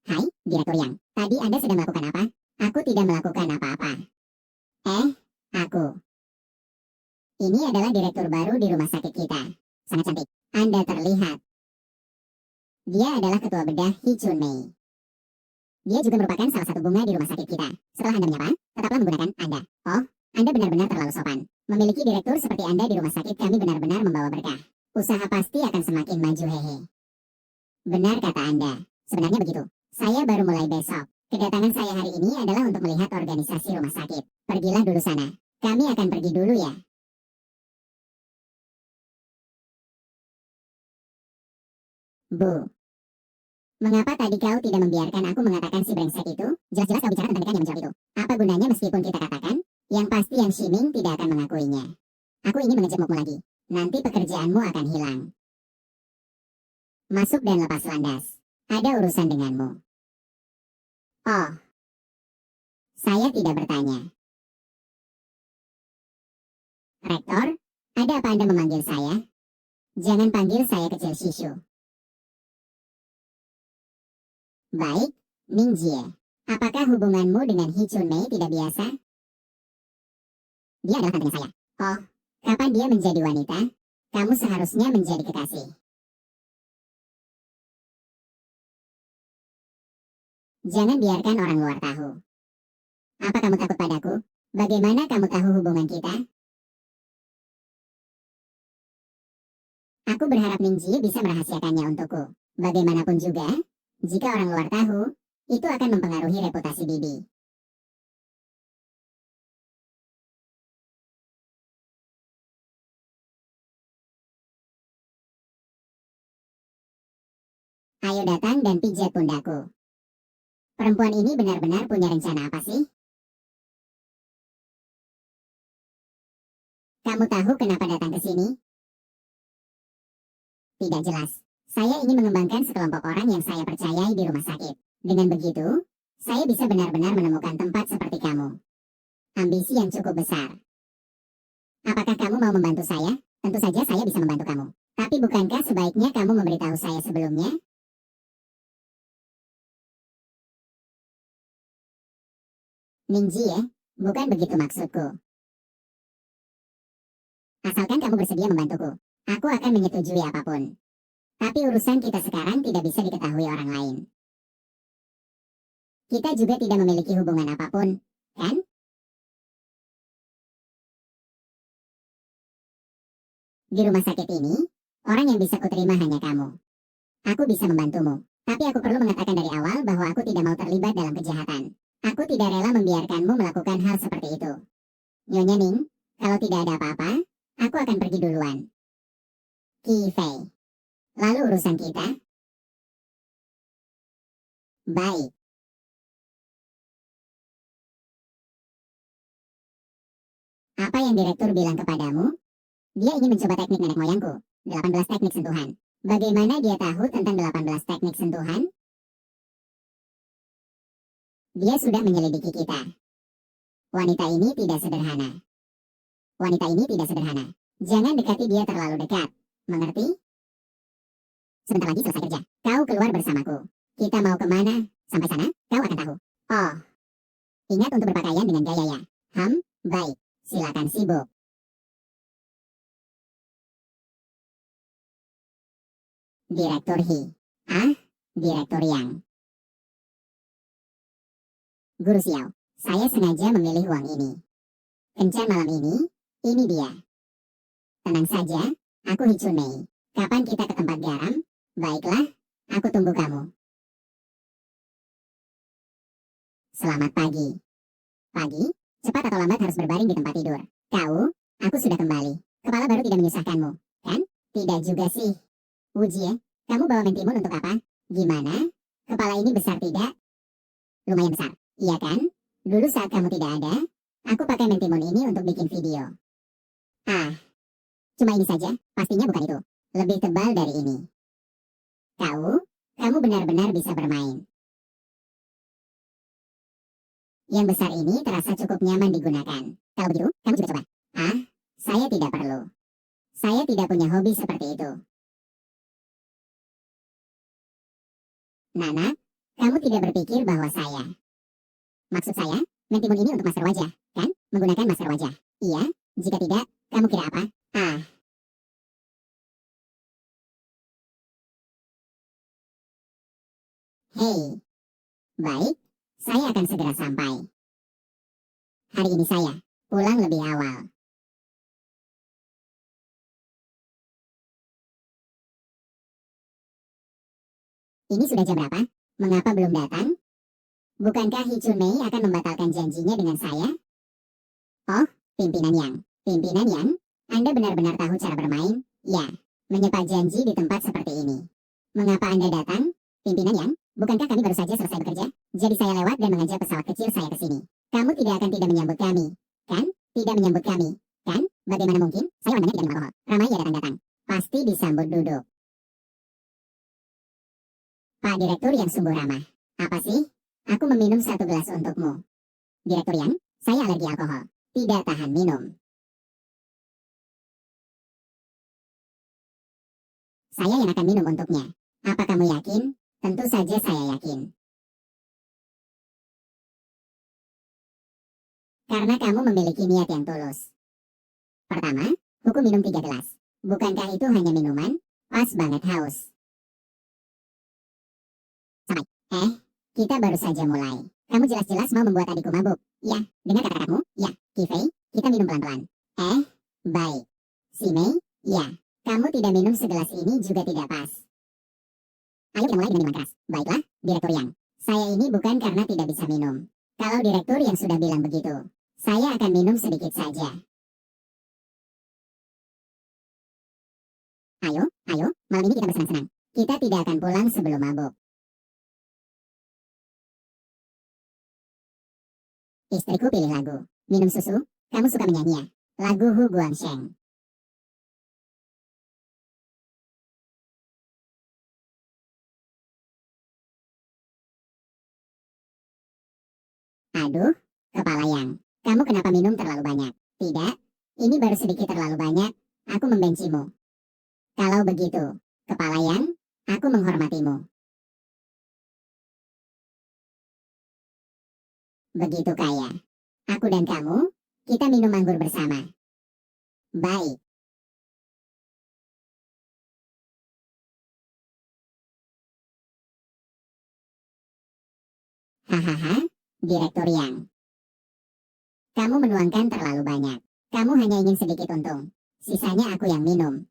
Hai, Direktur Yang. Tadi Anda sedang melakukan apa? Aku tidak melakukan apa-apa. Aku. Ini adalah direktur baru di rumah sakit kita. Sangat cantik. Anda terlihat. Dia adalah ketua bedah Hee Chun Mei. Dia juga merupakan salah satu bunga di rumah sakit kita. Setelah Anda menyapa, tetaplah menggunakan Anda. Oh, Anda benar-benar terlalu sopan. Memiliki direktur seperti Anda di rumah sakit kami benar-benar membawa berkah. Usaha pasti akan semakin maju hehe. Benar kata Anda. Sebenarnya begitu. Saya baru mulai besok. Kedatangan saya hari ini adalah untuk melihat organisasi rumah sakit. Pergilah dulu sana. Kami akan pergi dulu ya. Bu. Mengapa tadi kau tidak membiarkan aku mengatakan si brengsek itu? Jelas-jelas kau bicara tentang ikan yang menjawab itu. Apa gunanya meskipun kita katakan? Yang pasti yang Shiming tidak akan mengakuinya. Aku ingin mengejekmu lagi. Nanti pekerjaanmu akan hilang. Masuk dan lepas landas. Ada urusan denganmu. Oh. Saya tidak bertanya. Rektor, ada apa Anda memanggil saya? Jangan panggil saya kecil Shishu. Baik, Ningjie. Apakah hubunganmu dengan Hee Chun Mei tidak biasa? Dia adalah tantenya saya. Oh, kapan dia menjadi wanita? Kamu seharusnya menjadi kekasih. Jangan biarkan orang luar tahu. Apa kamu takut padaku? Bagaimana kamu tahu hubungan kita? Aku berharap Ningjie bisa merahasiakannya untukku. Bagaimanapun juga, Jika orang luar tahu, itu akan mempengaruhi reputasi Bibi. Ayo datang dan pijat pundakku. Perempuan ini benar-benar punya rencana apa sih? Kamu tahu kenapa datang ke sini? Tidak jelas. Saya ingin mengembangkan sekelompok orang yang saya percayai di rumah sakit. Dengan begitu, saya bisa benar-benar menemukan tempat seperti kamu. Ambisi yang cukup besar. Apakah kamu mau membantu saya? Tentu saja saya bisa membantu kamu. Tapi bukankah sebaiknya kamu memberitahu saya sebelumnya? Ningji ya, bukan begitu maksudku. Asalkan kamu bersedia membantuku, aku akan menyetujui apapun. Tapi urusan kita sekarang tidak bisa diketahui orang lain. Kita juga tidak memiliki hubungan apapun, kan? Di rumah sakit ini, orang yang bisa kuterima hanya kamu. Aku bisa membantumu, tapi aku perlu mengatakan dari awal bahwa aku tidak mau terlibat dalam kejahatan. Aku tidak rela membiarkanmu melakukan hal seperti itu. Nyonya Ning, kalau tidak ada apa-apa, aku akan pergi duluan. Qi Fei. Lalu urusan kita? Baik. Apa yang direktur bilang kepadamu? Dia ingin mencoba teknik nenek moyangku, 18 teknik sentuhan. Bagaimana dia tahu tentang 18 teknik sentuhan? Dia sudah menyelidiki kita. Wanita ini tidak sederhana. Wanita ini tidak sederhana. Jangan dekati dia terlalu dekat. Mengerti? Sebentar lagi selesai kerja. Kau keluar bersamaku. Kita mau kemana? Sampai sana, kau akan tahu. Oh. Ingat untuk berpakaian dengan gaya ya. Baik. Silakan sibuk. Direktur Hi. Direktur Yang. Guru Xiao, saya sengaja memilih uang ini. Kencan malam ini dia. Tenang saja, aku Hi Chun Mei. Kapan kita ke tempat garam? Baiklah, aku tunggu kamu. Selamat pagi. Pagi, cepat atau lambat harus berbaring di tempat tidur. Aku sudah kembali. Kepala baru tidak menyusahkanmu, kan? Tidak juga sih. Wujie, kamu bawa mentimun untuk apa? Gimana? Kepala ini besar tidak? Lumayan besar, iya kan? Dulu saat kamu tidak ada, aku pakai mentimun ini untuk bikin video. Cuma ini saja, pastinya bukan itu. Lebih tebal dari ini. Kamu benar-benar bisa bermain. Yang besar ini terasa cukup nyaman digunakan. Kalau begitu, kamu juga coba. Saya tidak perlu. Saya tidak punya hobi seperti itu. Nana, kamu tidak berpikir bahwa saya... Maksud saya, mentimun ini untuk masker wajah, kan? Menggunakan masker wajah. Iya, jika tidak, kamu kira apa? Hei. Baik, saya akan segera sampai. Hari ini saya pulang lebih awal. Ini sudah jam berapa? Mengapa belum datang? Bukankah Hi Chun Mei akan membatalkan janjinya dengan saya? Oh, Pimpinan Yang, Anda benar-benar tahu cara bermain? Ya, menyepa janji di tempat seperti ini. Mengapa Anda datang? Pimpinan Yang, bukankah kami baru saja selesai bekerja? Jadi saya lewat dan mengajak pesawat kecil saya ke sini. Kamu tidak menyambut kami, kan? Tidak menyambut kami, kan? Bagaimana mungkin? Saya orangnya tidak minum alkohol. Ramai ya datang-datang. Pasti disambut duduk. Pak Direktur yang sungguh ramah. Apa sih? Aku meminum 1 gelas untukmu. Direktur Yang, saya alergi alkohol. Tidak tahan minum. Saya yang akan minum untuknya. Apa kamu yakin? Tentu saja saya yakin. Karena kamu memiliki niat yang tulus. Pertama, hukum minum 3 gelas. Bukankah itu hanya minuman? Pas banget haus. Sampai. Kita baru saja mulai. Kamu jelas-jelas mau membuat adikku mabuk. Ya, dengar kata-katamu. Ya, Qi Fei, kita minum pelan-pelan. Baik. Si Mei, ya. Kamu tidak minum segelas ini juga tidak pas. Ayo kita mulai dengan minuman keras. Baiklah, Direktur Yang. Saya ini bukan karena tidak bisa minum. Kalau Direktur yang sudah bilang begitu, saya akan minum sedikit saja. Ayo, malam ini kita bersenang-senang. Kita tidak akan pulang sebelum mabuk. Istriku pilih lagu. Minum susu, kamu suka menyanyi ya? Lagu Hu Guangsheng. Aduh, kepala Yang. Kamu kenapa minum terlalu banyak? Tidak, ini baru sedikit terlalu banyak. Aku membencimu. Kalau begitu, kepala Yang, aku menghormatimu. Begitu kaya. Aku dan kamu, kita minum anggur bersama. Baik. Hahaha, Direktur Yang. Kamu menuangkan terlalu banyak. Kamu hanya ingin sedikit untung. Sisanya aku yang minum.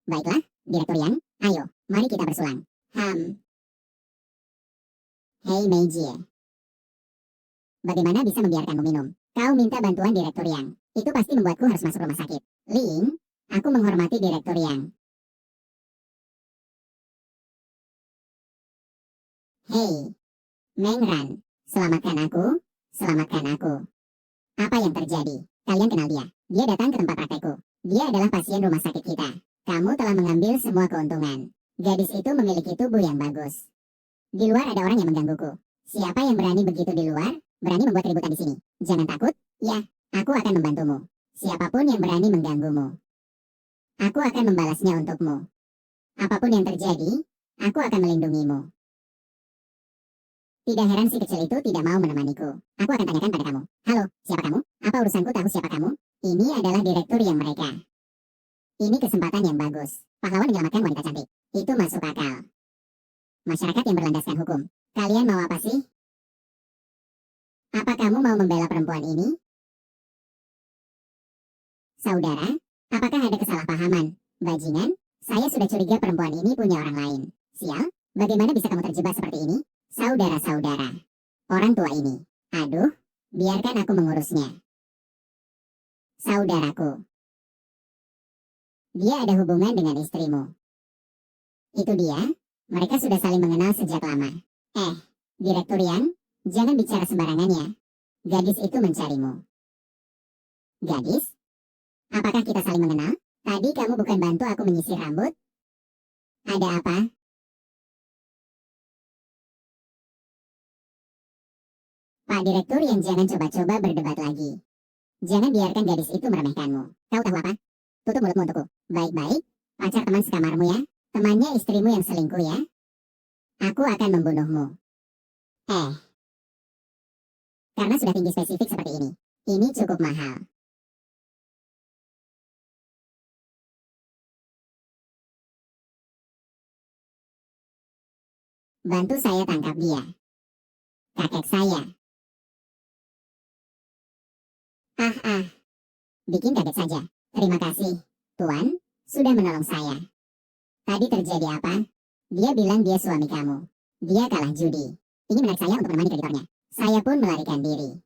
Baiklah, Direktur Yang, ayo, mari kita bersulang. Hei Meijie. Bagaimana bisa membiarkanmu minum? Kau minta bantuan Direktur Yang. Itu pasti membuatku harus masuk rumah sakit. Ling, aku menghormati Direktur Yang. Hei, Meng Ran, selamatkan aku, selamatkan aku. Apa yang terjadi? Kalian kenal dia? Dia datang ke tempat praktekku. Dia adalah pasien rumah sakit kita. Kamu telah mengambil semua keuntungan. Gadis itu memiliki tubuh yang bagus. Di luar ada orang yang menggangguku. Siapa yang berani begitu di luar, berani membuat keributan di sini. Jangan takut, ya, aku akan membantumu. Siapapun yang berani mengganggumu, aku akan membalasnya untukmu. Apapun yang terjadi, aku akan melindungimu. Tidak heran si kecil itu tidak mau menemaniku. Aku akan tanyakan pada kamu. Halo, siapa kamu? Apa urusanku tahu siapa kamu? Ini adalah direktur yang mereka. Ini kesempatan yang bagus. Pahlawan menyelamatkan wanita cantik. Itu masuk akal. Masyarakat yang berlandaskan hukum. Kalian mau apa sih? Apa kamu mau membela perempuan ini? Saudara, apakah ada kesalahpahaman? Bajingan, saya sudah curiga perempuan ini punya orang lain. Sial, bagaimana bisa kamu terjebak seperti ini? Saudara-saudara, orang tua ini. Aduh, biarkan aku mengurusnya. Saudaraku. Dia ada hubungan dengan istrimu. Itu dia, mereka sudah saling mengenal sejak lama. Direktur Yang, jangan bicara sembarangan ya. Gadis itu mencarimu. Gadis? Apakah kita saling mengenal? Tadi kamu bukan bantu aku menyisir rambut? Ada apa? Pak Direktur Yang, jangan coba-coba berdebat lagi. Jangan biarkan gadis itu meremehkanmu. Kau tahu apa? Tutup mulutmu untukku. Baik-baik, pacar teman sekamarmu ya. Temannya istrimu yang selingkuh ya. Aku akan membunuhmu. Karena sudah tinggi spesifik seperti ini. Ini cukup mahal. Bantu saya tangkap dia. Kakek saya. Bikin kaget saja. Terima kasih, Tuan, sudah menolong saya. Tadi terjadi apa? Dia bilang dia suami kamu. Dia kalah judi. Ingin menarik saya untuk menemani kreditornya. Saya pun melarikan diri.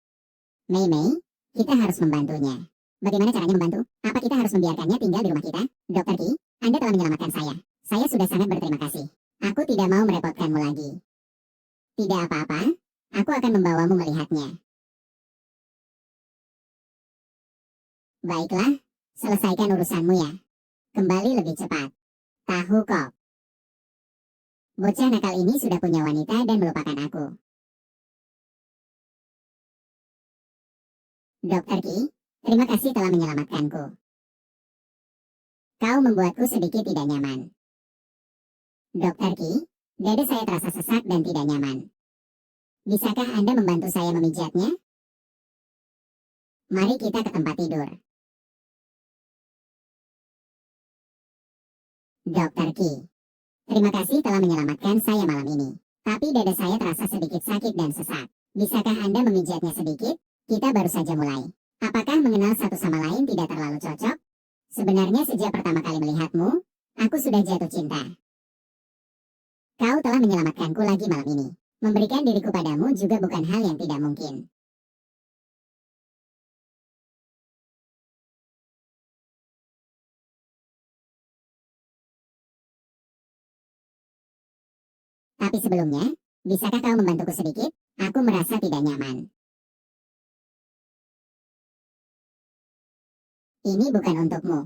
Mei, kita harus membantunya. Bagaimana caranya membantu? Apa kita harus membiarkannya tinggal di rumah kita? Dr. Ki, Anda telah menyelamatkan saya. Saya sudah sangat berterima kasih. Aku tidak mau merepotkanmu lagi. Tidak apa-apa, aku akan membawamu melihatnya. Baiklah, selesaikan urusanmu ya. Kembali lebih cepat. Tahu kok. Bocah nakal ini sudah punya wanita dan melupakan aku. Dr. Ki, terima kasih telah menyelamatkanku. Kau membuatku sedikit tidak nyaman. Dr. Ki, dada saya terasa sesak dan tidak nyaman. Bisakah Anda membantu saya memijatnya? Mari kita ke tempat tidur. Dr. Ki, terima kasih telah menyelamatkan saya malam ini. Tapi dada saya terasa sedikit sakit dan sesak. Bisakah Anda memijatnya sedikit? Kita baru saja mulai. Apakah mengenal satu sama lain tidak terlalu cocok? Sebenarnya sejak pertama kali melihatmu, aku sudah jatuh cinta. Kau telah menyelamatkanku lagi malam ini. Memberikan diriku padamu juga bukan hal yang tidak mungkin. Tapi sebelumnya, bisakah kau membantuku sedikit? Aku merasa tidak nyaman. Ini bukan untukmu.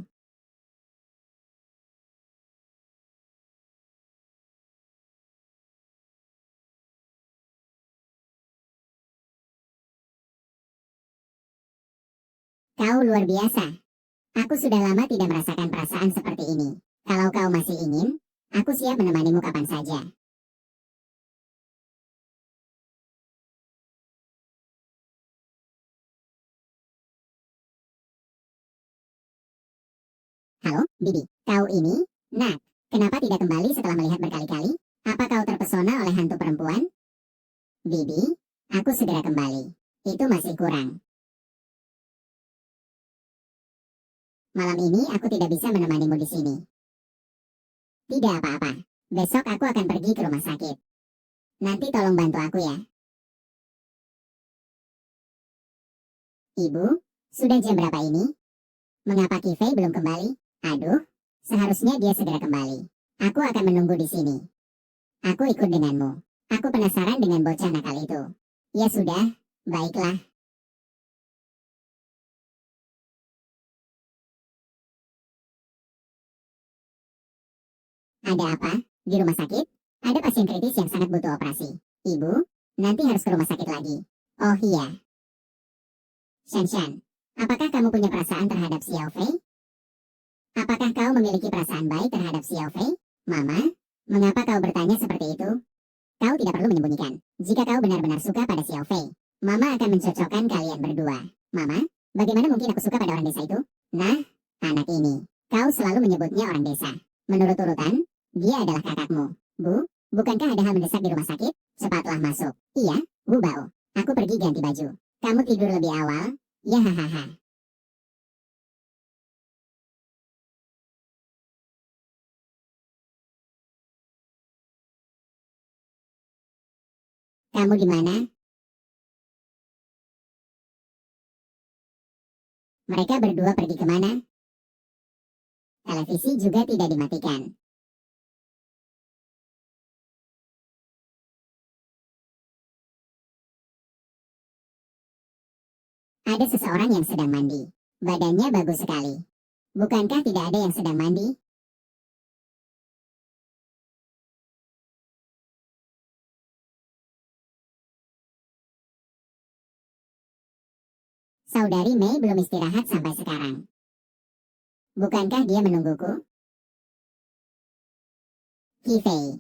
Kau luar biasa. Aku sudah lama tidak merasakan perasaan seperti ini. Kalau kau masih ingin, aku siap menemanimu kapan saja. Halo, Bibi. Kau ini? Nak, kenapa tidak kembali setelah melihat berkali-kali? Apa kau terpesona oleh hantu perempuan? Bibi, aku segera kembali. Itu masih kurang. Malam ini aku tidak bisa menemanimu di sini. Tidak apa-apa. Besok aku akan pergi ke rumah sakit. Nanti tolong bantu aku ya. Ibu, sudah jam berapa ini? Mengapa Kifei belum kembali? Aduh, seharusnya dia segera kembali. Aku akan menunggu di sini. Aku ikut denganmu. Aku penasaran dengan bocah nakal itu. Ya sudah, baiklah. Ada apa? Di rumah sakit? Ada pasien kritis yang sangat butuh operasi. Ibu, nanti harus ke rumah sakit lagi. Oh iya. Shan, apakah kamu punya perasaan terhadap Xiao Fei? Apakah kau memiliki perasaan baik terhadap Xiao Fei? Mama, mengapa kau bertanya seperti itu? Kau tidak perlu menyembunyikan. Jika kau benar-benar suka pada Xiao Fei, Mama akan mencocokkan kalian berdua. Mama, bagaimana mungkin aku suka pada orang desa itu? Nah, anak ini. Kau selalu menyebutnya orang desa. Menurut urutan, dia adalah kakakmu. Bu, bukankah ada hal mendesak di rumah sakit? Cepatlah masuk. Iya, Bu Bao. Aku pergi ganti baju. Kamu tidur lebih awal? Ya hahaha. Kamu di mana? Mereka berdua pergi kemana? Televisi juga tidak dimatikan. Ada seseorang yang sedang mandi. Badannya bagus sekali. Bukankah tidak ada yang sedang mandi? Saudari Mei belum istirahat sampai sekarang. Bukankah dia menungguku? Kifei.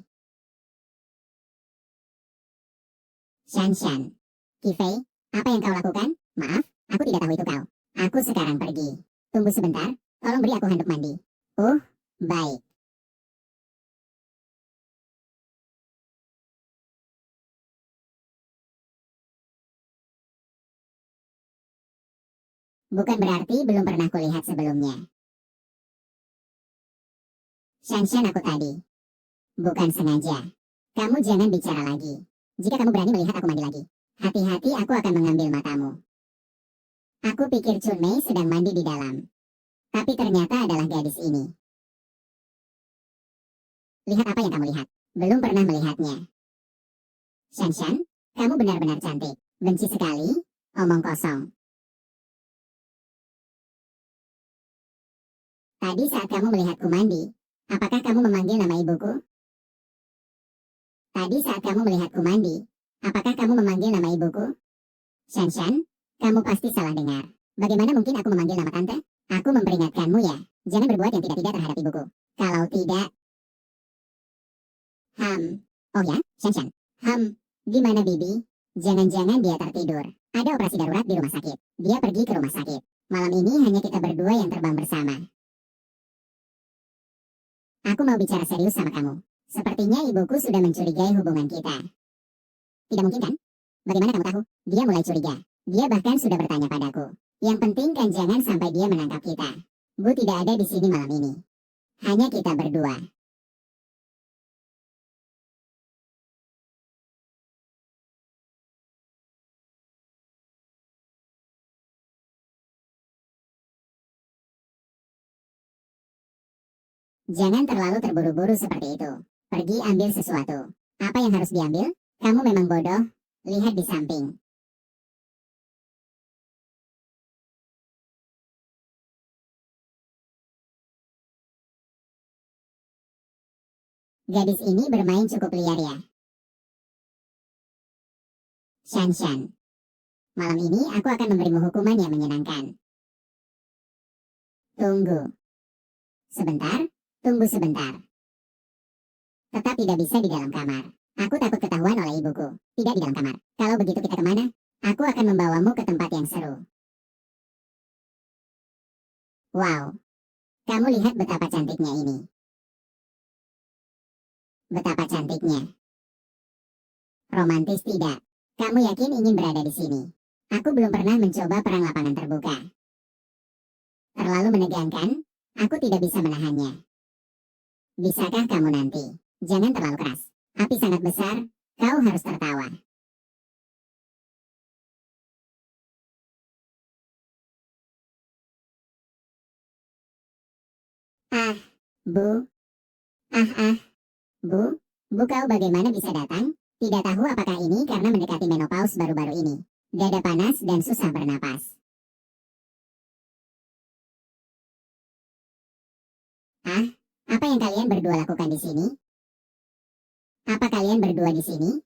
Shan. Kifei, apa yang kau lakukan? Maaf, aku tidak tahu itu kau. Aku sekarang pergi. Tunggu sebentar, tolong beri aku handuk mandi. Baik. Bukan berarti belum pernah kulihat sebelumnya. Shan aku tadi. Bukan sengaja. Kamu jangan bicara lagi. Jika kamu berani melihat aku mandi lagi, hati-hati aku akan mengambil matamu. Aku pikir Chun Mei sedang mandi di dalam. Tapi ternyata adalah gadis ini. Lihat apa yang kamu lihat. Belum pernah melihatnya. Shan, kamu benar-benar cantik. Benci sekali, omong kosong. Tadi saat kamu melihatku mandi, apakah kamu memanggil nama ibuku? Tadi saat kamu melihatku mandi, apakah kamu memanggil nama ibuku? Shan, kamu pasti salah dengar. Bagaimana mungkin aku memanggil nama tante? Aku memperingatkanmu ya, jangan berbuat yang tidak-tidak terhadap ibuku. Kalau tidak... Oh ya, Shan. Di mana Bibi? Jangan-jangan dia tertidur. Ada operasi darurat di rumah sakit. Dia pergi ke rumah sakit. Malam ini hanya kita berdua yang terbang bersama. Aku mau bicara serius sama kamu. Sepertinya ibuku sudah mencurigai hubungan kita. Tidak mungkin kan? Bagaimana kamu tahu? Dia mulai curiga. Dia bahkan sudah bertanya padaku. Yang penting kan jangan sampai dia menangkap kita. Bu tidak ada di sini malam ini. Hanya kita berdua. Jangan terlalu terburu-buru seperti itu. Pergi ambil sesuatu. Apa yang harus diambil? Kamu memang bodoh. Lihat di samping. Gadis ini bermain cukup liar ya. Shan. Malam ini aku akan memberimu hukuman yang menyenangkan. Tunggu. Tunggu sebentar. Tetap tidak bisa di dalam kamar. Aku takut ketahuan oleh ibuku. Tidak di dalam kamar. Kalau begitu kita kemana? Aku akan membawamu ke tempat yang seru. Wow. Kamu lihat betapa cantiknya ini. Betapa cantiknya. Romantis tidak? Kamu yakin ingin berada di sini? Aku belum pernah mencoba perang lapangan terbuka. Terlalu menegangkan? Aku tidak bisa menahannya. Bisakah kamu nanti? Jangan terlalu keras. Api sangat besar, kau harus tertawa. Ah, Bu. Bu. Bu, kau bagaimana bisa datang? Tidak tahu apakah ini karena mendekati menopause baru-baru ini. Dada panas dan susah bernapas. Ah, apa yang kalian berdua lakukan di sini? Apa kalian berdua di sini?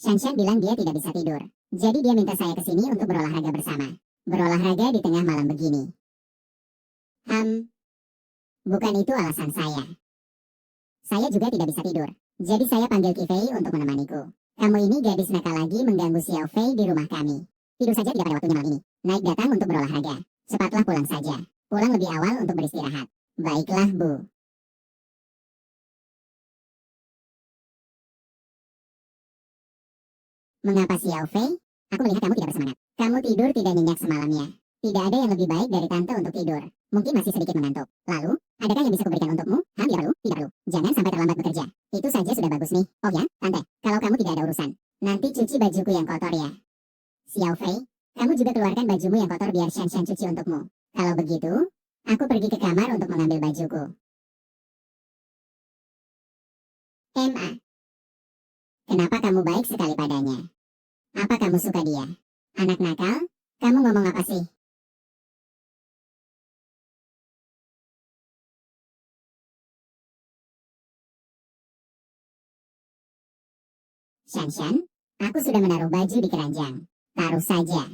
Shan bilang dia tidak bisa tidur. Jadi dia minta saya ke sini untuk berolahraga bersama. Berolahraga di tengah malam begini. Bukan itu alasan saya. Saya juga tidak bisa tidur. Jadi saya panggil Qifei untuk menemaniku. Kamu ini gadis nakal lagi mengganggu Xiao Fei di rumah kami. Tidur saja tidak pada waktunya malam ini. Naik datang untuk berolahraga. Cepatlah pulang saja. Pulang lebih awal untuk beristirahat. Baiklah, Bu. Mengapa Xiao Fei? Aku melihat kamu tidak bersemangat. Kamu tidur tidak nyenyak semalamnya. Tidak ada yang lebih baik dari tante untuk tidur. Mungkin masih sedikit mengantuk. Lalu, adakah yang bisa kuberikan untukmu? Tidak perlu, tidak perlu. Jangan sampai terlambat bekerja. Itu saja sudah bagus nih. Oh ya, tante, kalau kamu tidak ada urusan, nanti cuci bajuku yang kotor ya. Xiao Fei, kamu juga keluarkan bajumu yang kotor biar Shan cuci untukmu. Kalau begitu, aku pergi ke kamar untuk mengambil bajuku. Ma. Kenapa kamu baik sekali padanya? Apa kamu suka dia? Anak nakal? Kamu ngomong apa sih? Shan, aku sudah menaruh baju di keranjang. Taruh saja.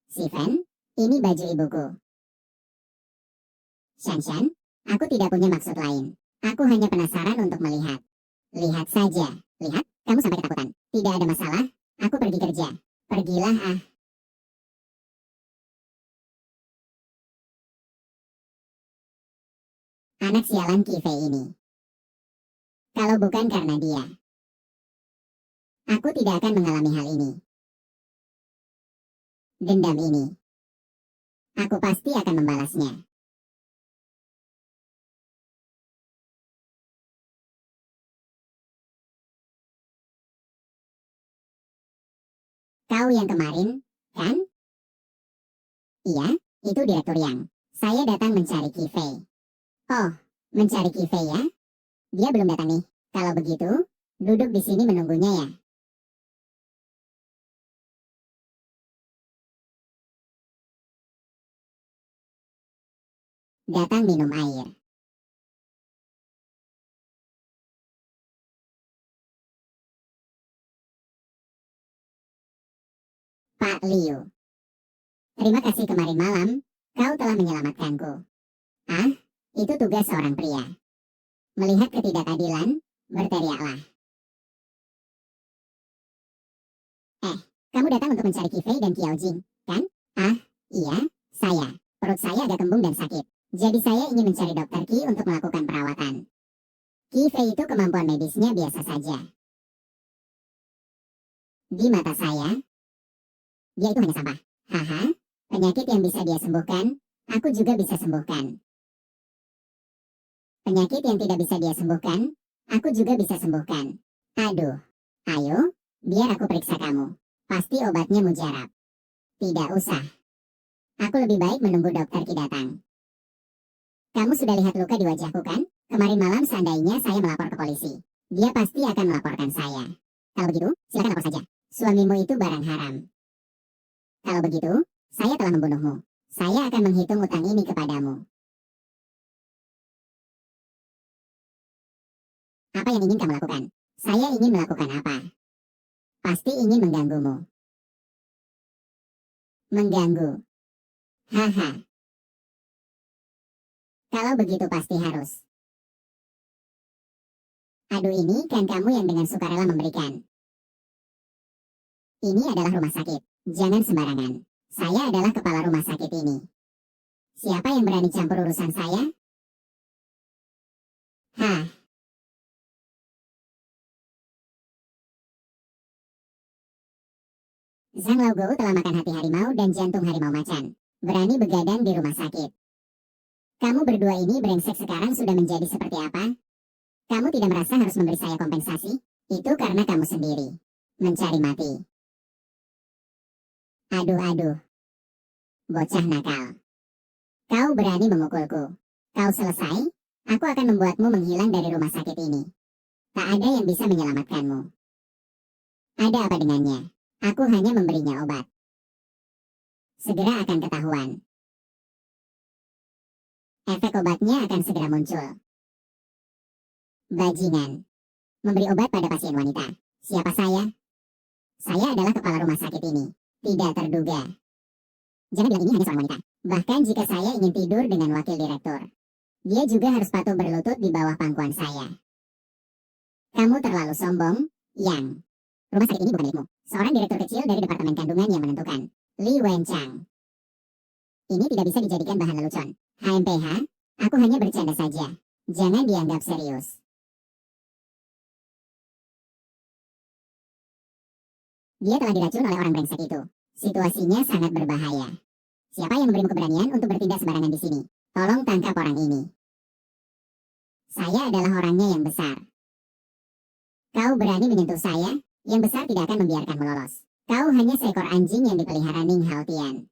Sifen, ini baju ibuku. Shan, aku tidak punya maksud lain. Aku hanya penasaran untuk melihat. Lihat saja. Lihat, kamu sampai ketakutan. Tidak ada masalah, aku pergi kerja. Pergilah ah. Anak sialan Qifei ini. Kalau bukan karena dia, aku tidak akan mengalami hal ini. Dendam ini. Aku pasti akan membalasnya. Kau yang kemarin, kan? Iya, itu direktur yang. Saya datang mencari Qifei. Oh, mencari Qifei ya? Dia belum datang nih. Kalau begitu, duduk di sini menunggunya ya. Datang minum air. Pak Liu. Terima kasih kemarin malam, kau telah menyelamatkanku. Ah, itu tugas seorang pria. Melihat ketidakadilan, berteriaklah. Kamu datang untuk mencari Qifei dan Qiao Jing, kan? Ah, iya, saya. Perut saya agak kembung dan sakit. Jadi saya ingin mencari dokter Qi untuk melakukan perawatan. Qifei itu kemampuan medisnya biasa saja. Di mata saya, dia itu hanya sampah. Haha, penyakit yang bisa dia sembuhkan, aku juga bisa sembuhkan. Penyakit yang tidak bisa dia sembuhkan, aku juga bisa sembuhkan. Aduh, ayo, biar aku periksa kamu. Pasti obatnya mujarab. Tidak usah. Aku lebih baik menunggu dokter Ki datang. Kamu sudah lihat luka di wajahku kan? Kemarin malam seandainya saya melapor ke polisi, dia pasti akan melaporkan saya. Kalau begitu, silakan lapor saja. Suamimu itu barang haram. Kalau begitu, saya telah membunuhmu. Saya akan menghitung utang ini kepadamu. Apa yang ingin kamu lakukan? Saya ingin melakukan apa? Pasti ingin mengganggumu. Mengganggu. Haha. Kalau begitu pasti harus. Aduh, ini kan kamu yang dengan sukarela memberikan. Ini adalah rumah sakit. Jangan sembarangan. Saya adalah kepala rumah sakit ini. Siapa yang berani campur urusan saya? Hah. Zhang Laogou telah makan hati harimau dan jantung harimau macan. Berani begadang di rumah sakit. Kamu berdua ini brengsek sekarang sudah menjadi seperti apa? Kamu tidak merasa harus memberi saya kompensasi? Itu karena kamu sendiri. Mencari mati. Aduh. Bocah nakal. Kau berani memukulku. Kau selesai, aku akan membuatmu menghilang dari rumah sakit ini. Tak ada yang bisa menyelamatkanmu. Ada apa dengannya? Aku hanya memberinya obat. Segera akan ketahuan. Efek obatnya akan segera muncul. Bajingan. Memberi obat pada pasien wanita. Siapa saya? Saya adalah kepala rumah sakit ini. Tidak terduga. Jangan bilang ini hanya seorang wanita. Bahkan jika saya ingin tidur dengan wakil direktur, dia juga harus patuh berlutut di bawah pangkuan saya. Kamu terlalu sombong, Yang. Rumah sakit ini bukan milikmu. Seorang direktur kecil dari Departemen Kandungan yang menentukan. Li Wenchang. Ini tidak bisa dijadikan bahan lelucon. HMPH, aku hanya bercanda saja. Jangan dianggap serius. Dia telah diracun oleh orang brengsek itu. Situasinya sangat berbahaya. Siapa yang memberimu keberanian untuk bertindak sembarangan di sini? Tolong tangkap orang ini. Saya adalah orangnya yang besar. Kau berani menyentuh saya? Yang besar tidak akan membiarkanmu lolos. Kau hanya seekor anjing yang dipelihara Ning Haotian.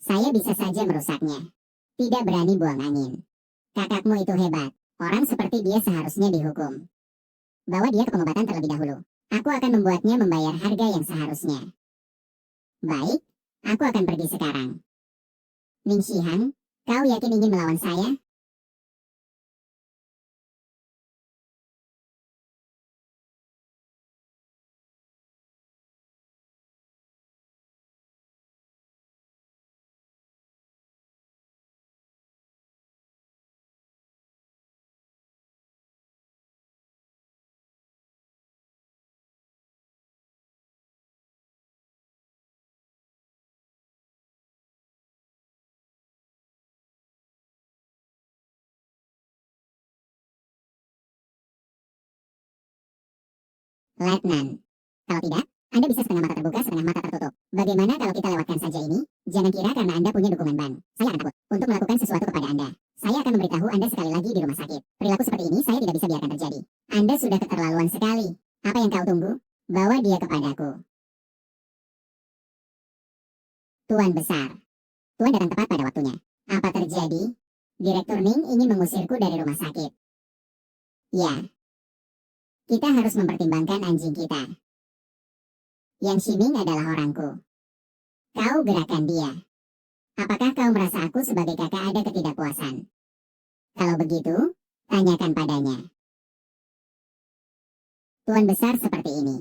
Saya bisa saja merusaknya. Tidak berani buang angin. Kakakmu itu hebat. Orang seperti dia seharusnya dihukum. Bawa dia ke pengobatan terlebih dahulu. Aku akan membuatnya membayar harga yang seharusnya. Baik, aku akan pergi sekarang. Ning Shihang, kau yakin ingin melawan saya? Letnan. Kalau tidak, Anda bisa setengah mata terbuka, setengah mata tertutup. Bagaimana kalau kita lewatkan saja ini? Jangan kira karena Anda punya dukungan bank, saya akan takut untuk melakukan sesuatu kepada Anda. Saya akan memberitahu Anda sekali lagi di rumah sakit. Perilaku seperti ini saya tidak bisa biarkan terjadi. Anda sudah keterlaluan sekali. Apa yang kau tunggu? Bawa dia kepadaku. Tuan besar. Tuan datang tepat pada waktunya. Apa terjadi? Direktur Ning ingin mengusirku dari rumah sakit. Ya. Kita harus mempertimbangkan anjing kita. Yang Shiming adalah orangku. Kau gerakan dia. Apakah kau merasa aku sebagai kakak ada ketidakpuasan? Kalau begitu, tanyakan padanya. Tuan besar seperti ini.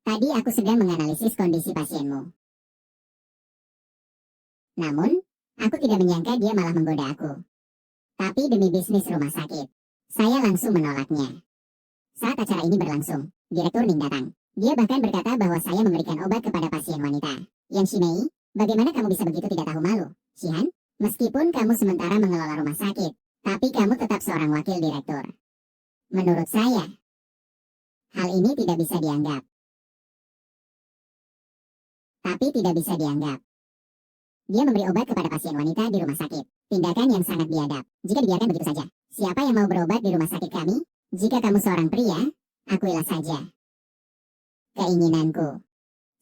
Tadi aku sedang menganalisis kondisi pasienmu. Namun, aku tidak menyangka dia malah menggoda aku. Tapi demi bisnis rumah sakit, saya langsung menolaknya. Saat acara ini berlangsung, Direktur Ning datang. Dia bahkan berkata bahwa saya memberikan obat kepada pasien wanita. Yang Shimei, bagaimana kamu bisa begitu tidak tahu malu? Shihan, meskipun kamu sementara mengelola rumah sakit, tapi kamu tetap seorang wakil direktur. Menurut saya, hal ini tidak bisa dianggap. Tapi tidak bisa dianggap. Dia memberi obat kepada pasien wanita di rumah sakit. Tindakan yang sangat biadab. Jika dibiarkan begitu saja, siapa yang mau berobat di rumah sakit kami? Jika kamu seorang pria, akuilah saja. Keinginanku.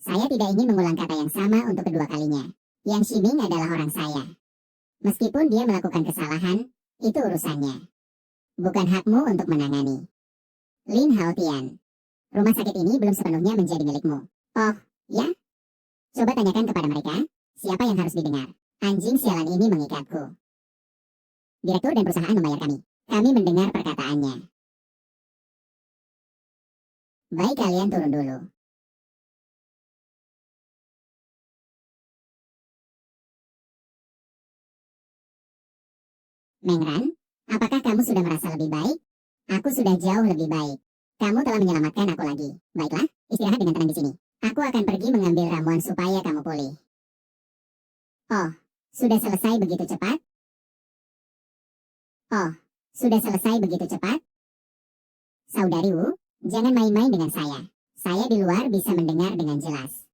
Saya tidak ingin mengulang kata yang sama untuk kedua kalinya. Yang Ximing adalah orang saya. Meskipun dia melakukan kesalahan, itu urusannya. Bukan hakmu untuk menangani. Lin Haotian, rumah sakit ini belum sepenuhnya menjadi milikmu. Oh, ya? Coba tanyakan kepada mereka, siapa yang harus didengar. Anjing sialan ini mengikatku. Direktur dan perusahaan membayar kami. Kami mendengar perkataannya. Baik, kalian turun dulu. Mengran, apakah kamu sudah merasa lebih baik? Aku sudah jauh lebih baik. Kamu telah menyelamatkan aku lagi. Baiklah, istirahat dengan tenang di sini. Aku akan pergi mengambil ramuan supaya kamu pulih. Oh, sudah selesai begitu cepat? Oh, sudah selesai begitu cepat? Saudari Wu, jangan main-main dengan saya. Saya di luar bisa mendengar dengan jelas.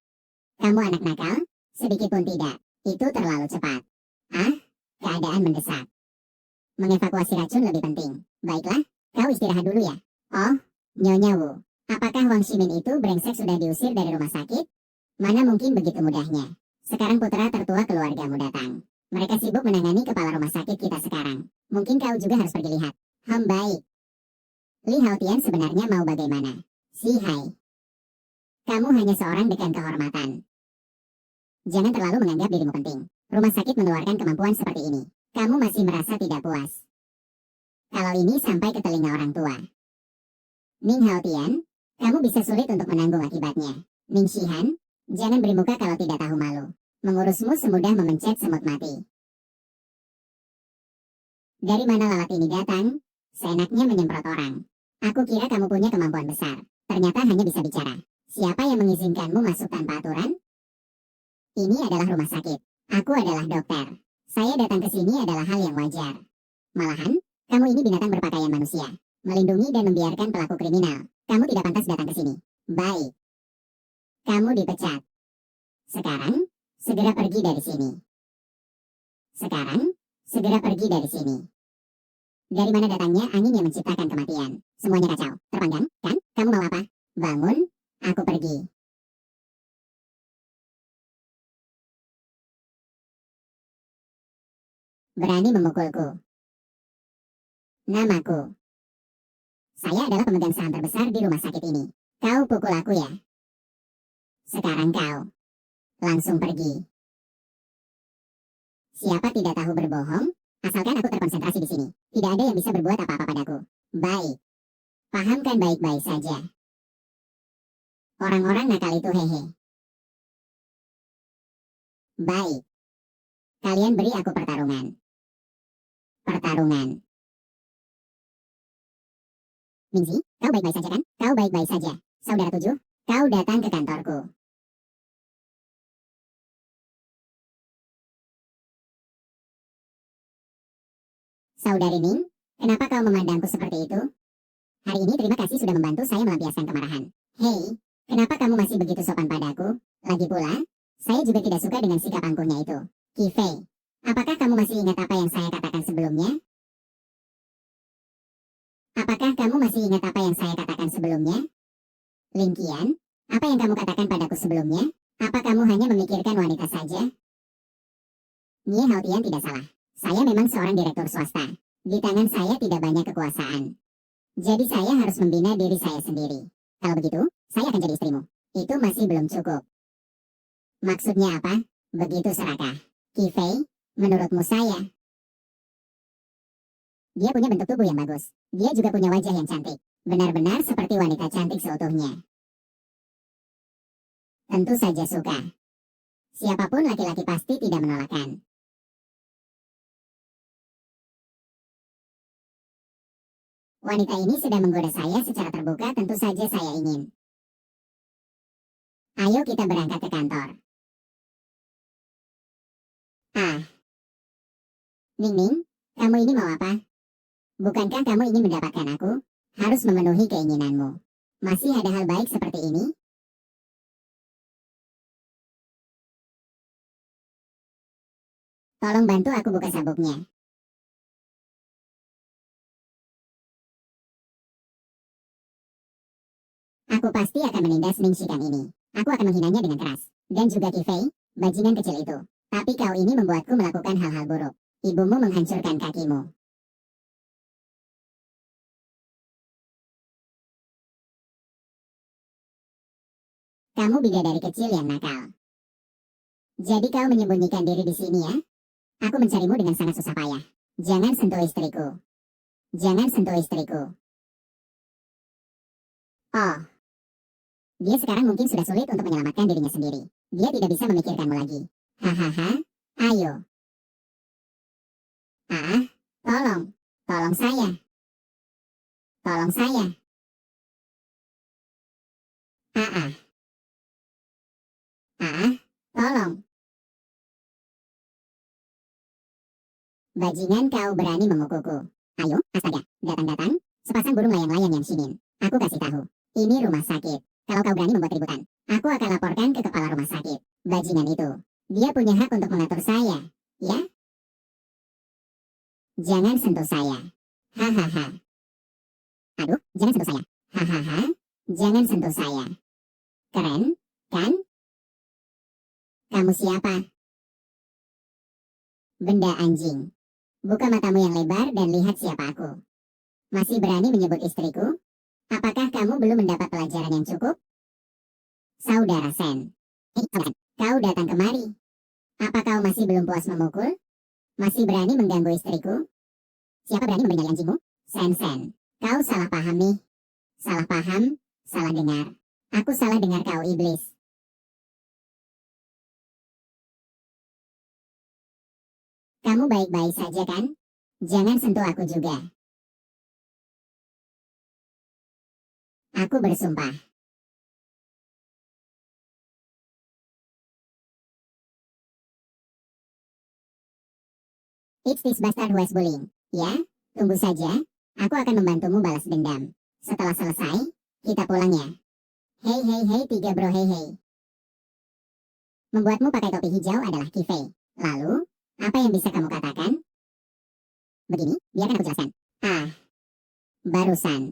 Kamu anak nakal? Sedikit pun tidak. Itu terlalu cepat. Ah, keadaan mendesak. Mengevakuasi racun lebih penting. Baiklah, kau istirahat dulu ya. Oh, Nyonya Wu, apakah Wang Shimin itu brengsek sudah diusir dari rumah sakit? Mana mungkin begitu mudahnya. Sekarang putra tertua keluargamu datang. Mereka sibuk menangani kepala rumah sakit kita sekarang. Mungkin kau juga harus pergi lihat. Baik. Li Haotian sebenarnya mau bagaimana? Si Hai. Kamu hanya seorang dekan kehormatan. Jangan terlalu menganggap dirimu penting. Rumah sakit mengeluarkan kemampuan seperti ini. Kamu masih merasa tidak puas. Kalau ini sampai ke telinga orang tua. Ning Haotian, kamu bisa sulit untuk menanggung akibatnya. Ning Shihan, jangan beri muka kalau tidak tahu malu. Mengurusmu semudah memencet semut mati. Dari mana lalat ini datang? Seenaknya menyemprot orang. Aku kira kamu punya kemampuan besar. Ternyata hanya bisa bicara. Siapa yang mengizinkanmu masuk tanpa aturan? Ini adalah rumah sakit. Aku adalah dokter. Saya datang ke sini adalah hal yang wajar. Malahan, kamu ini binatang berpakaian manusia. Melindungi dan membiarkan pelaku kriminal. Kamu tidak pantas datang ke sini. Baik. Kamu dipecat. Sekarang, segera pergi dari sini. Sekarang, segera pergi dari sini. Dari mana datangnya angin yang menciptakan kematian? Semuanya kacau. Terpanggang, kan? Kamu mau apa? Bangun, aku pergi. Berani memukulku. Namaku. Saya adalah pemegang saham terbesar di rumah sakit ini. Kau pukul aku ya? Sekarang kau. Langsung pergi. Siapa tidak tahu berbohong? Asalkan aku terkonsentrasi di sini. Tidak ada yang bisa berbuat apa-apa padaku. Baik. Pahamkan baik-baik saja. Orang-orang nakal itu hehe. Baik. Kalian beri aku pertarungan. Pertarungan. Mingzi, kau baik-baik saja kan? Kau baik-baik saja. Saudara 7, kau datang ke kantorku. Saudari Ning, kenapa kau memandangku seperti itu? Hari ini terima kasih sudah membantu saya melampiaskan kemarahan. Hei, kenapa kamu masih begitu sopan padaku? Lagi pula, saya juga tidak suka dengan sikap angkuhnya itu. Qi Fei, apakah kamu masih ingat apa yang saya katakan sebelumnya? Apakah kamu masih ingat apa yang saya katakan sebelumnya? Lin Qian, apa yang kamu katakan padaku sebelumnya? Apa kamu hanya memikirkan wanita saja? Nie Haotian tidak salah. Saya memang seorang direktur swasta. Di tangan saya tidak banyak kekuasaan. Jadi saya harus membina diri saya sendiri. Kalau begitu, saya akan jadi istrimu. Itu masih belum cukup. Maksudnya apa? Begitu serakah. Qi Fei, menurutmu saya? Dia punya bentuk tubuh yang bagus. Dia juga punya wajah yang cantik. Benar-benar seperti wanita cantik seutuhnya. Tentu saja suka. Siapapun laki-laki pasti tidak menolakkan. Wanita ini sedang menggoda saya secara terbuka, tentu saja saya ingin. Ayo kita berangkat ke kantor. Ah. Ning Ning, kamu ini mau apa? Bukankah kamu ingin mendapatkan aku? Harus memenuhi keinginanmu. Masih ada hal baik seperti ini? Tolong bantu aku buka sabuknya. Aku pasti akan menindas Ning Shikan ini. Aku akan menghinanya dengan keras. Dan juga Kifei, bajingan kecil itu. Tapi kau ini membuatku melakukan hal-hal buruk. Ibumu menghancurkan kakimu. Kamu bidadari kecil yang nakal. Jadi kau menyembunyikan diri di sini ya? Aku mencarimu dengan sangat susah payah. Jangan sentuh istriku. Jangan sentuh istriku. Oh, dia sekarang mungkin sudah sulit untuk menyelamatkan dirinya sendiri. Dia tidak bisa memikirkanmu lagi. Hahaha, ayo. Ah, tolong. Tolong saya. Tolong saya. Ah, ah. Ah, tolong. Bajingan kau berani memukulku. Ayo, astaga, datang-datang. Sepasang burung layang-layang yang shinin. Aku kasih tahu. Ini rumah sakit. Kalau kau berani membuat keributan, aku akan laporkan ke kepala rumah sakit. Bajingan itu. Dia punya hak untuk mengatur saya. Ya? Jangan sentuh saya. Hahaha. Aduh, jangan sentuh saya. Hahaha. Jangan sentuh saya. Keren, kan? Kamu siapa? Benda anjing. Buka matamu yang lebar dan lihat siapa aku. Masih berani menyebut istriku? Apakah kamu belum mendapat pelajaran yang cukup? Saudara Sen. Saudara, kau datang kemari. Apa kau masih belum puas memukul? Masih berani mengganggu istriku? Siapa berani memberi nyali anjingmu? Sen. Kau salah paham nih. Salah paham, salah dengar. Aku salah dengar kau iblis. Kamu baik-baik saja kan? Jangan sentuh aku juga. Aku bersumpah. It's this bastard who is bullying. Ya, tunggu saja. Aku akan membantumu balas dendam. Setelah selesai, kita pulang ya. Hei, tiga bro, hei. Membuatmu pakai topi hijau adalah Kifei. Lalu, apa yang bisa kamu katakan? Begini, biarkan aku jelaskan. Barusan.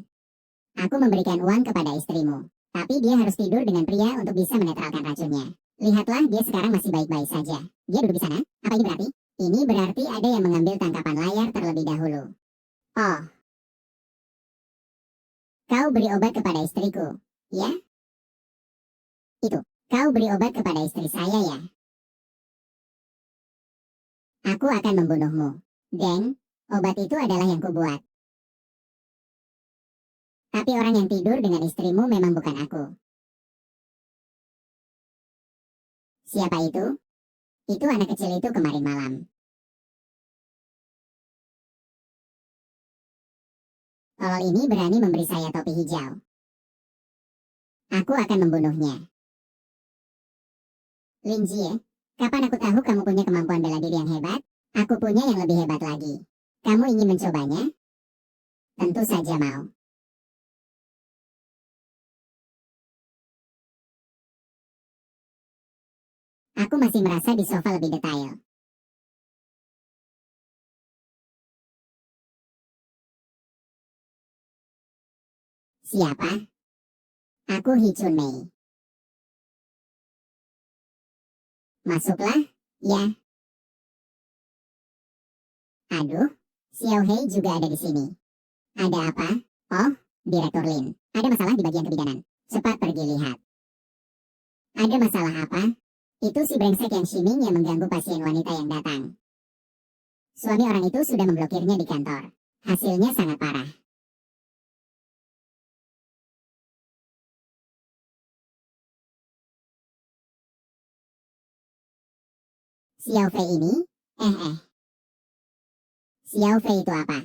Aku memberikan uang kepada istrimu. Tapi dia harus tidur dengan pria untuk bisa menetralkan racunnya. Lihatlah, dia sekarang masih baik-baik saja. Dia duduk di sana. Apa ini berarti? Ini berarti ada yang mengambil tangkapan layar terlebih dahulu. Oh. Kau beri obat kepada istriku, ya? Itu, kau beri obat kepada istri saya ya? Aku akan membunuhmu. Geng, obat itu adalah yang kubuat. Tapi orang yang tidur dengan istrimu memang bukan aku. Siapa itu? Itu anak kecil itu kemarin malam. Tolol ini berani memberi saya topi hijau. Aku akan membunuhnya. Lin Jie, kapan aku tahu kamu punya kemampuan bela diri yang hebat? Aku punya yang lebih hebat lagi. Kamu ingin mencobanya? Tentu saja mau. Aku masih merasa di sofa lebih detail. Siapa? Aku Hi Chun Mei. Masuklah, ya. Aduh, Xiao Hei juga ada di sini. Ada apa? Oh, Direktur Lin. Ada masalah di bagian kebidanan. Cepat pergi lihat. Ada masalah apa? Itu si brengsek yang Shiming yang mengganggu pasien wanita yang datang. Suami orang itu sudah memblokirnya di kantor. Hasilnya sangat parah. Xiao Fei ini? Xiao Fei itu apa?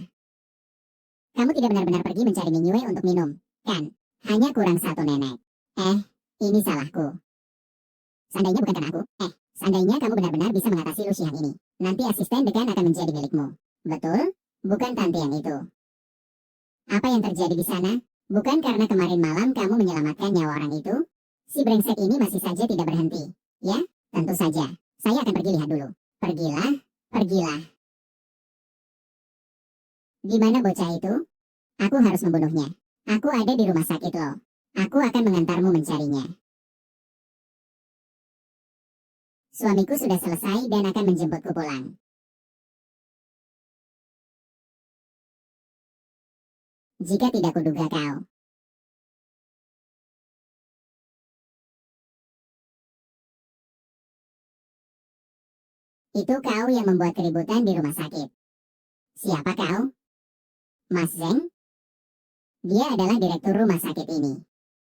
Kamu tidak benar-benar pergi mencari Mingyue untuk minum, kan? Hanya kurang satu nenek. Ini salahku. Seandainya bukan karena aku, seandainya kamu benar-benar bisa mengatasi Lu Shihan ini, nanti asisten dekan akan menjadi milikmu. Betul? Bukan tante yang itu. Apa yang terjadi di sana? Bukan karena kemarin malam kamu menyelamatkan nyawa orang itu? Si brengsek ini masih saja tidak berhenti. Ya, tentu saja. Saya akan pergi lihat dulu. Pergilah. Di mana bocah itu? Aku harus membunuhnya. Aku ada di rumah sakit loh. Aku akan mengantarmu mencarinya. Suamiku sudah selesai dan akan menjemputku pulang. Jika tidak kuduga kau. Itu kau yang membuat keributan di rumah sakit. Siapa kau? Mas Zeng? Dia adalah direktur rumah sakit ini.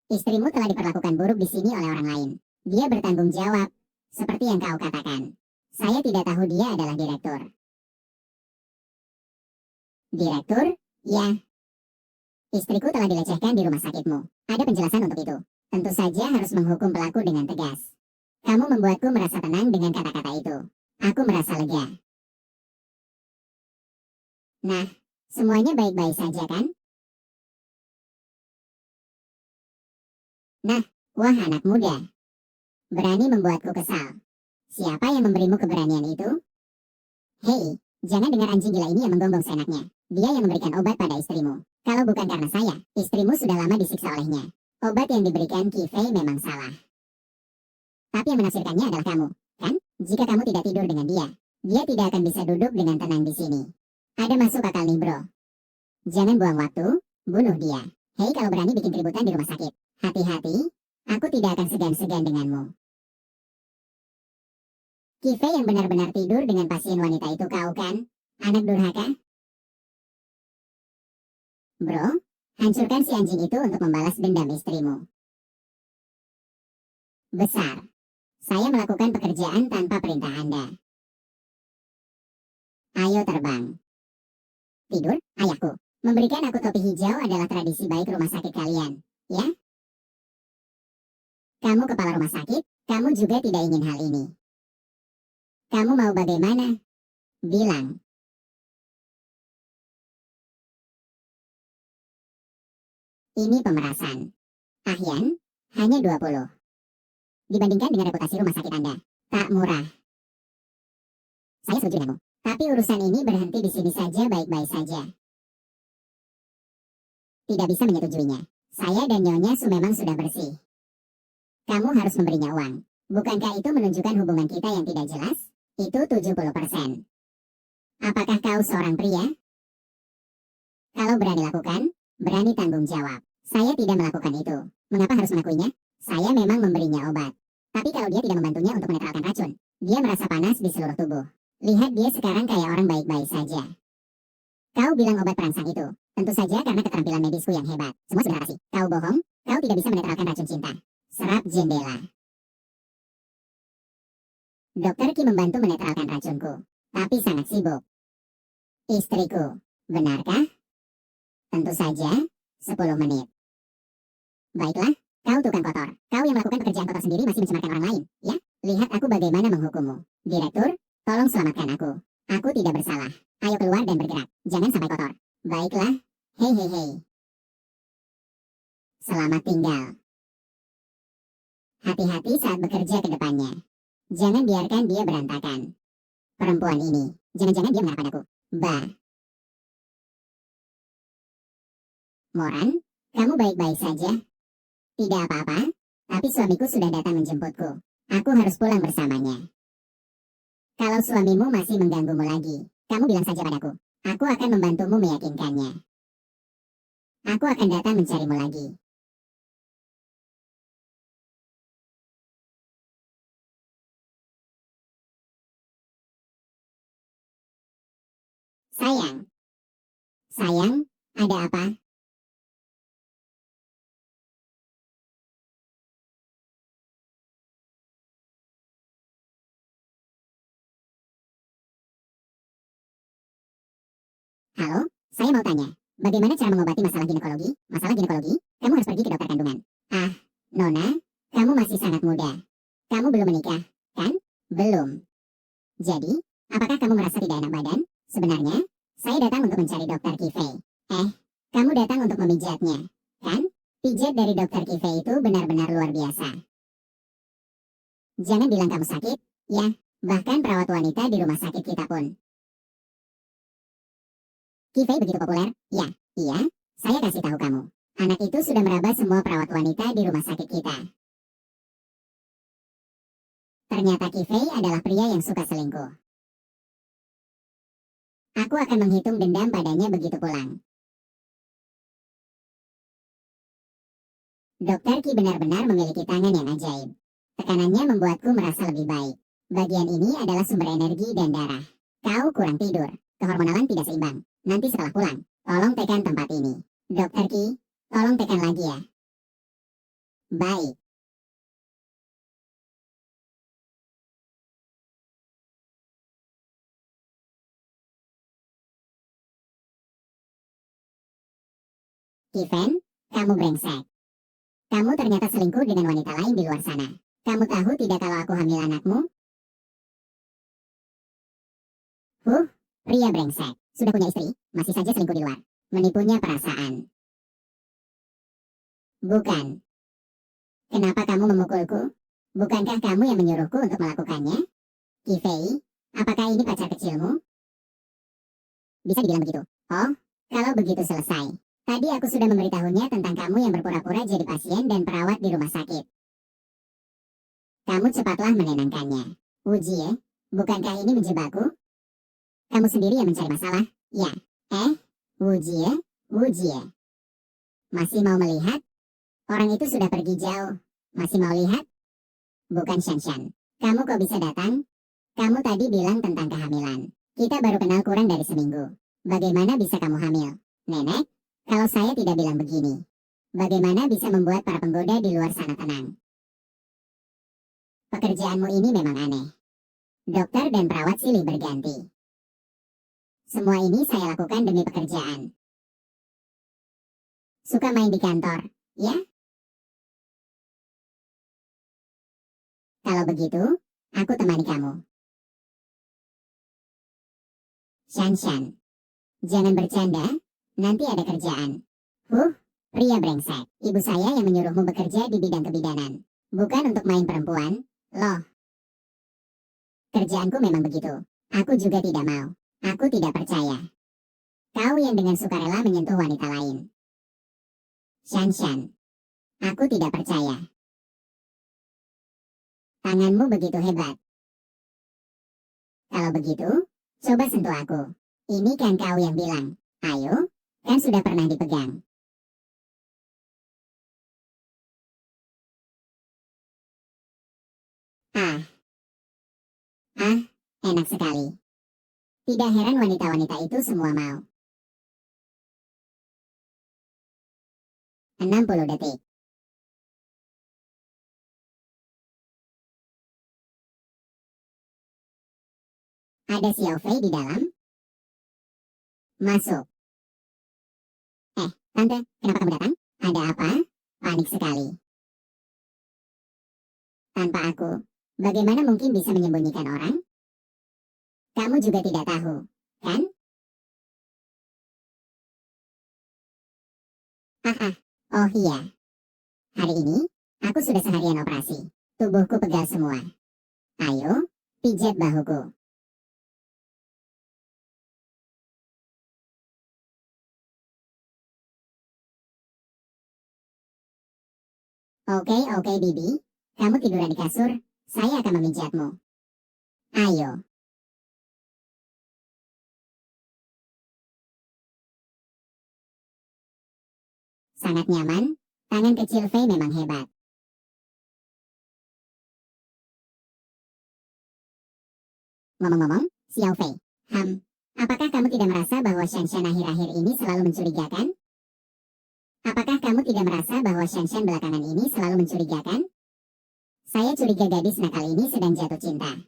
Istrimu telah diperlakukan buruk di sini oleh orang lain. Dia bertanggung jawab, seperti yang kau katakan. Saya tidak tahu dia adalah direktur. Direktur? Ya. Istriku telah dilecehkan di rumah sakitmu. Ada penjelasan untuk itu. Tentu saja harus menghukum pelaku dengan tegas. Kamu membuatku merasa tenang dengan kata-kata itu. Aku merasa lega. Nah, semuanya baik-baik saja kan? Nah, wah anak muda. Berani membuatku kesal. Siapa yang memberimu keberanian itu? Hei, jangan dengar anjing gila ini yang menggonggong seenaknya. Dia yang memberikan obat pada istrimu. Kalau bukan karena saya, istrimu sudah lama disiksa olehnya. Obat yang diberikan Qi Fei memang salah. Tapi yang menafsirkannya adalah kamu, kan? Jika kamu tidak tidur dengan dia tidak akan bisa duduk dengan tenang di sini. Ada masuk akal nih bro. Jangan buang waktu, bunuh dia. Hei kalau berani bikin keributan di rumah sakit. Hati-hati, aku tidak akan segan-segan denganmu. Qi Fei yang benar-benar tidur dengan pasien wanita itu kau kan? Anak durhaka? Bro, hancurkan si anjing itu untuk membalas dendam istrimu. Besar. Saya melakukan pekerjaan tanpa perintah Anda. Ayo terbang. Tidur, ayahku. Memberikan aku topi hijau adalah tradisi baik rumah sakit kalian, ya? Kamu kepala rumah sakit, kamu juga tidak ingin hal ini. Kamu mau bagaimana? Bilang. Ini pemerasan. Ahyan, hanya 20. Dibandingkan dengan reputasi rumah sakit Anda, tak murah. Saya setuju denganmu. Tapi urusan ini berhenti di sini saja baik-baik saja. Tidak bisa menyetujuinya. Saya dan Nyonya Su memang sudah bersih. Kamu harus memberinya uang. Bukankah itu menunjukkan hubungan kita yang tidak jelas? Itu 70%. Apakah kau seorang pria? Kalau berani lakukan, berani tanggung jawab. Saya tidak melakukan itu. Mengapa harus mengakuinya? Saya memang memberinya obat. Tapi kalau dia tidak membantunya untuk menetralkan racun, dia merasa panas di seluruh tubuh. Lihat dia sekarang kayak orang baik-baik saja. Kau bilang obat perangsang itu. Tentu saja karena keterampilan medisku yang hebat. Semua sudah narasi. Kau bohong, kau tidak bisa menetralkan racun cinta. Serap jendela. Dokter Ki membantu menetralkan racunku, tapi sangat sibuk. Istriku, benarkah? Tentu saja, 10 menit. Baiklah, kau tukang kotor. Kau yang melakukan pekerjaan kotor sendiri masih mencemarkan orang lain, ya? Lihat aku bagaimana menghukummu. Direktur, tolong selamatkan aku. Aku tidak bersalah. Ayo keluar dan bergerak. Jangan sampai kotor. Baiklah. Hei hei hei. Selamat tinggal. Hati-hati saat bekerja ke depannya. Jangan biarkan dia berantakan. Perempuan ini, jangan-jangan dia mengarah padaku. Bah. Moran, kamu baik-baik saja? Tidak apa-apa, tapi suamiku sudah datang menjemputku. Aku harus pulang bersamanya. Kalau suamimu masih mengganggumu lagi, kamu bilang saja padaku. Aku akan membantumu meyakinkannya. Aku akan datang mencarimu lagi. Sayang. Sayang, ada apa? Halo, saya mau tanya. Bagaimana cara mengobati masalah ginekologi? Masalah ginekologi? Kamu harus pergi ke dokter kandungan. Ah, Nona, kamu masih sangat muda. Kamu belum menikah, kan? Belum. Jadi, apakah kamu merasa tidak enak badan? Sebenarnya, saya datang untuk mencari dokter Qi Fei. Kamu datang untuk memijatnya, kan? Pijat dari dokter Qi Fei itu benar-benar luar biasa. Jangan bilang kamu sakit, ya. Bahkan perawat wanita di rumah sakit kita pun. Qi Fei begitu populer? Ya, iya. Saya kasih tahu kamu. Anak itu sudah meraba semua perawat wanita di rumah sakit kita. Ternyata Qifei adalah pria yang suka selingkuh. Aku akan menghitung dendam padanya begitu pulang. Dokter Qi benar-benar memiliki tangan yang ajaib. Tekanannya membuatku merasa lebih baik. Bagian ini adalah sumber energi dan darah. Kau kurang tidur. Kehormonalan tidak seimbang. Nanti setelah pulang, tolong tekan tempat ini. Dokter Qi, tolong tekan lagi ya. Baik. Kiven, kamu brengsek. Kamu ternyata selingkuh dengan wanita lain di luar sana. Kamu tahu tidak kalau aku hamil anakmu? Pria brengsek. Sudah punya istri, masih saja selingkuh di luar. Menipunya perasaan. Bukan. Kenapa kamu memukulku? Bukankah kamu yang menyuruhku untuk melakukannya? Qifei, apakah ini pacar kecilmu? Bisa dibilang begitu. Oh, kalau begitu selesai. Tadi aku sudah memberitahunya tentang kamu yang berpura-pura jadi pasien dan perawat di rumah sakit. Kamu cepatlah menenangkannya. Wujie, bukankah ini menjebakku? Kamu sendiri yang mencari masalah? Ya. Wujie. Masih mau melihat? Orang itu sudah pergi jauh. Masih mau lihat? Bukan Shanshan. Kamu kok bisa datang? Kamu tadi bilang tentang kehamilan. Kita baru kenal kurang dari seminggu. Bagaimana bisa kamu hamil? Nenek, kalau saya tidak bilang begini, bagaimana bisa membuat para penggoda di luar sana tenang? Pekerjaanmu ini memang aneh. Dokter dan perawat silih berganti. Semua ini saya lakukan demi pekerjaan. Suka main di kantor, ya? Kalau begitu, aku temani kamu. Shanshan, jangan bercanda, nanti ada kerjaan. Pria brengsek. Ibu saya yang menyuruhmu bekerja di bidang kebidanan. Bukan untuk main perempuan, loh. Kerjaanku memang begitu. Aku juga tidak mau. Aku tidak percaya. Kau yang dengan sukarela menyentuh wanita lain. Shanshan, aku tidak percaya. Tanganmu begitu hebat. Kalau begitu, coba sentuh aku. Ini kan kau yang bilang, ayo, kan sudah pernah dipegang. Enak sekali. Tidak heran wanita-wanita itu semua mau. 60 detik. Ada Xiao Fei di dalam? Masuk. Tante, kenapa kamu datang? Ada apa? Panik sekali. Tanpa aku, bagaimana mungkin bisa menyembunyikan orang? Kamu juga tidak tahu, kan? Oh iya. Hari ini, aku sudah seharian operasi. Tubuhku pegal semua. Ayo, pijat bahuku. Oke, Bibi. Kamu tiduran di kasur, saya akan memijatmu. Ayo. Sangat nyaman, tangan kecil Fei memang hebat. Ngomong-ngomong, Xiao Fei. Apakah kamu tidak merasa bahwa Shanshan akhir-akhir ini selalu mencurigakan? Apakah kamu tidak merasa bahwa Shanshan belakangan ini selalu mencurigakan? Saya curiga gadis nakal ini sedang jatuh cinta.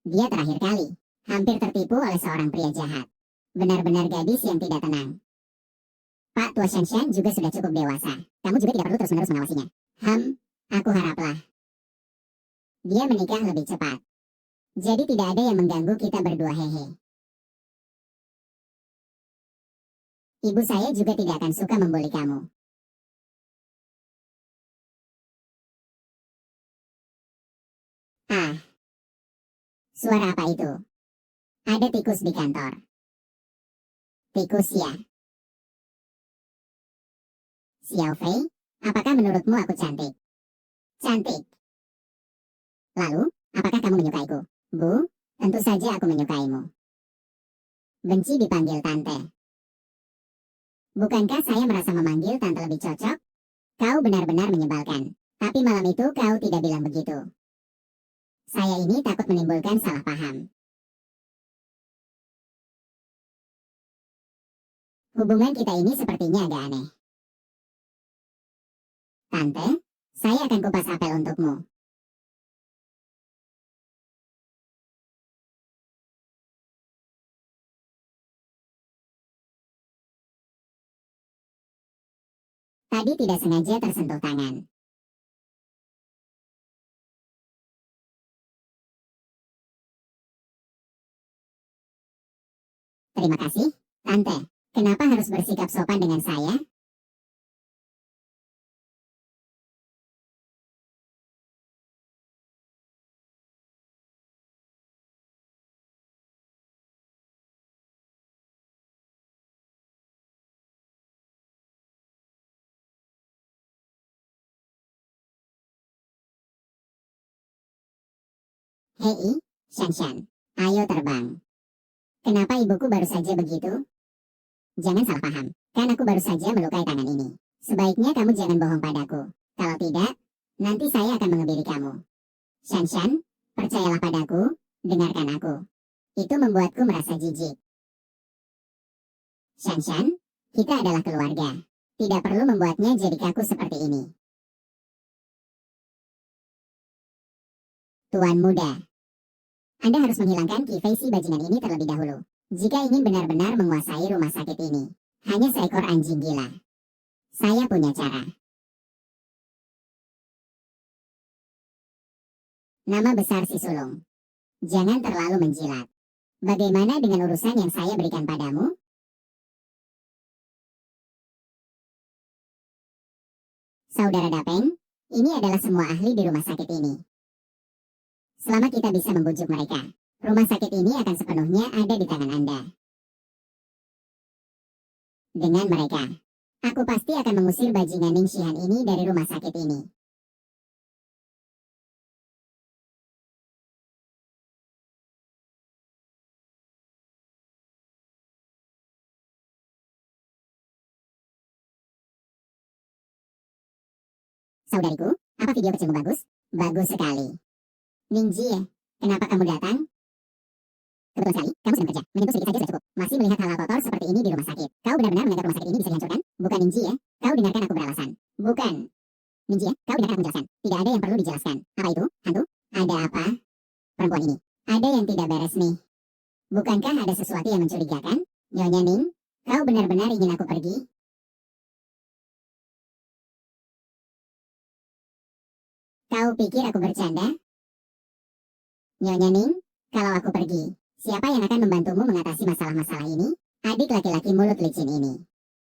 Dia terakhir kali hampir tertipu oleh seorang pria jahat. Benar-benar gadis yang tidak tenang. Pak Tua Shanshan juga sudah cukup dewasa. Kamu juga tidak perlu terus-menerus mengawasinya. Aku haraplah dia menikah lebih cepat. Jadi tidak ada yang mengganggu kita berdua, hehe. Ibu saya juga tidak akan suka membuli kamu. Suara apa itu? Ada tikus di kantor. Tikus ya. Xiao Fei, apakah menurutmu aku cantik? Cantik. Lalu, Apakah kamu menyukaiku? Bu, tentu saja aku menyukaimu. Benci dipanggil tante. Bukankah saya merasa memanggil tante lebih cocok? Kau benar-benar menyebalkan. Tapi malam itu kau tidak bilang begitu. Saya ini takut menimbulkan salah paham. Hubungan kita ini sepertinya agak aneh. Tante, saya akan kupas apel untukmu. Tadi tidak sengaja tersentuh tangan. Terima kasih, Tante. Kenapa harus bersikap sopan dengan saya? Hei, Shanshan. Ayo terbang. Kenapa ibuku baru saja begitu? Jangan salah paham. Kan aku baru saja melukai tangan ini. Sebaiknya kamu jangan bohong padaku. Kalau tidak, nanti saya akan mengebiri kamu. Shanshan, percayalah padaku, dengarkan aku. Itu membuatku merasa jijik. Shanshan, kita adalah keluarga. Tidak perlu membuatnya jadi kaku seperti ini. Tuan muda, Anda harus menghilangkan kifei si bajingan ini terlebih dahulu. Jika ingin benar-benar menguasai rumah sakit ini, hanya seekor anjing gila. Saya punya cara. Nama besar si sulung. Jangan terlalu menjilat. Bagaimana dengan urusan yang saya berikan padamu? Saudara Dapeng, ini adalah semua ahli di rumah sakit ini. Selama kita bisa membujuk mereka, rumah sakit ini akan sepenuhnya ada di tangan Anda. Dengan mereka, aku pasti akan mengusir bajingan Ning Shihan ini dari rumah sakit ini. Saudariku, apa video kecilmu bagus? Bagus sekali. Ningji, kenapa kamu datang? Kebetulan sekali, kamu sedang bekerja. Menyentuh sedikit saja sudah cukup. Masih melihat hal-hal kotor seperti ini di rumah sakit. Kau benar-benar menganggap rumah sakit ini bisa dihancurkan? Bukan Ningji ya? Kau dengarkan aku beralasan. Bukan. Ningji ya? Kau dengarkan aku menjelaskan. Tidak ada yang perlu dijelaskan. Apa itu? Hantu? Ada apa? Perempuan ini. Ada yang tidak beres nih. Bukankah ada sesuatu yang mencurigakan? Nyonya Ning, kau benar-benar ingin aku pergi? Kau pikir aku bercanda? Nyonya Ning, kalau aku pergi, siapa yang akan membantumu mengatasi masalah-masalah ini? Adik laki-laki mulut licin ini.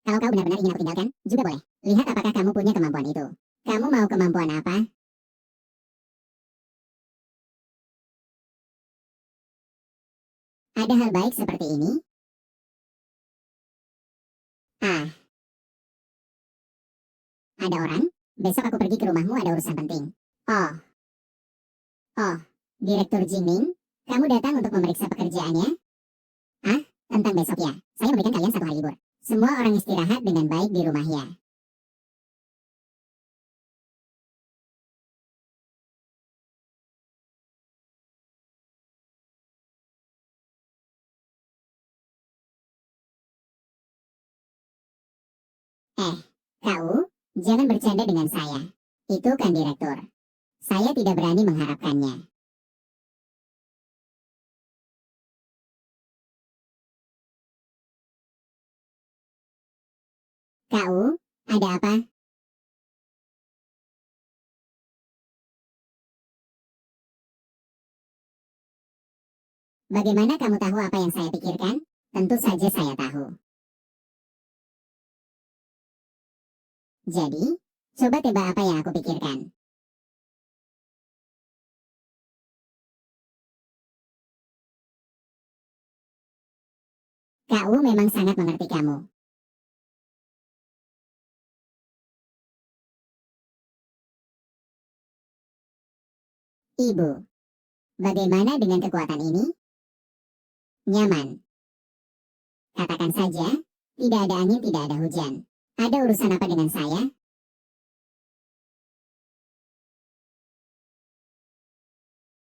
Kalau kau benar-benar ingin aku tinggalkan, juga boleh. Lihat apakah kamu punya kemampuan itu. Kamu mau kemampuan apa? Ada hal baik seperti ini? Ah, ada orang? Besok aku pergi ke rumahmu ada urusan penting. Oh, oh, Direktur Jingming, kamu datang untuk memeriksa pekerjaannya? Ah, tentang besok ya. Saya memberikan kalian 1 hari libur. Semua orang istirahat dengan baik di rumah ya. Eh, kau, jangan bercanda dengan saya. Itu kan direktur. Saya tidak berani mengharapkannya. Kau, ada apa? Bagaimana kamu tahu apa yang saya pikirkan? Tentu saja saya tahu. Jadi, coba tebak apa yang aku pikirkan. Kau memang sangat mengerti kamu. Ibu, Bagaimana dengan kekuatan ini? Nyaman. Katakan saja, tidak ada angin, tidak ada hujan. Ada urusan apa dengan saya?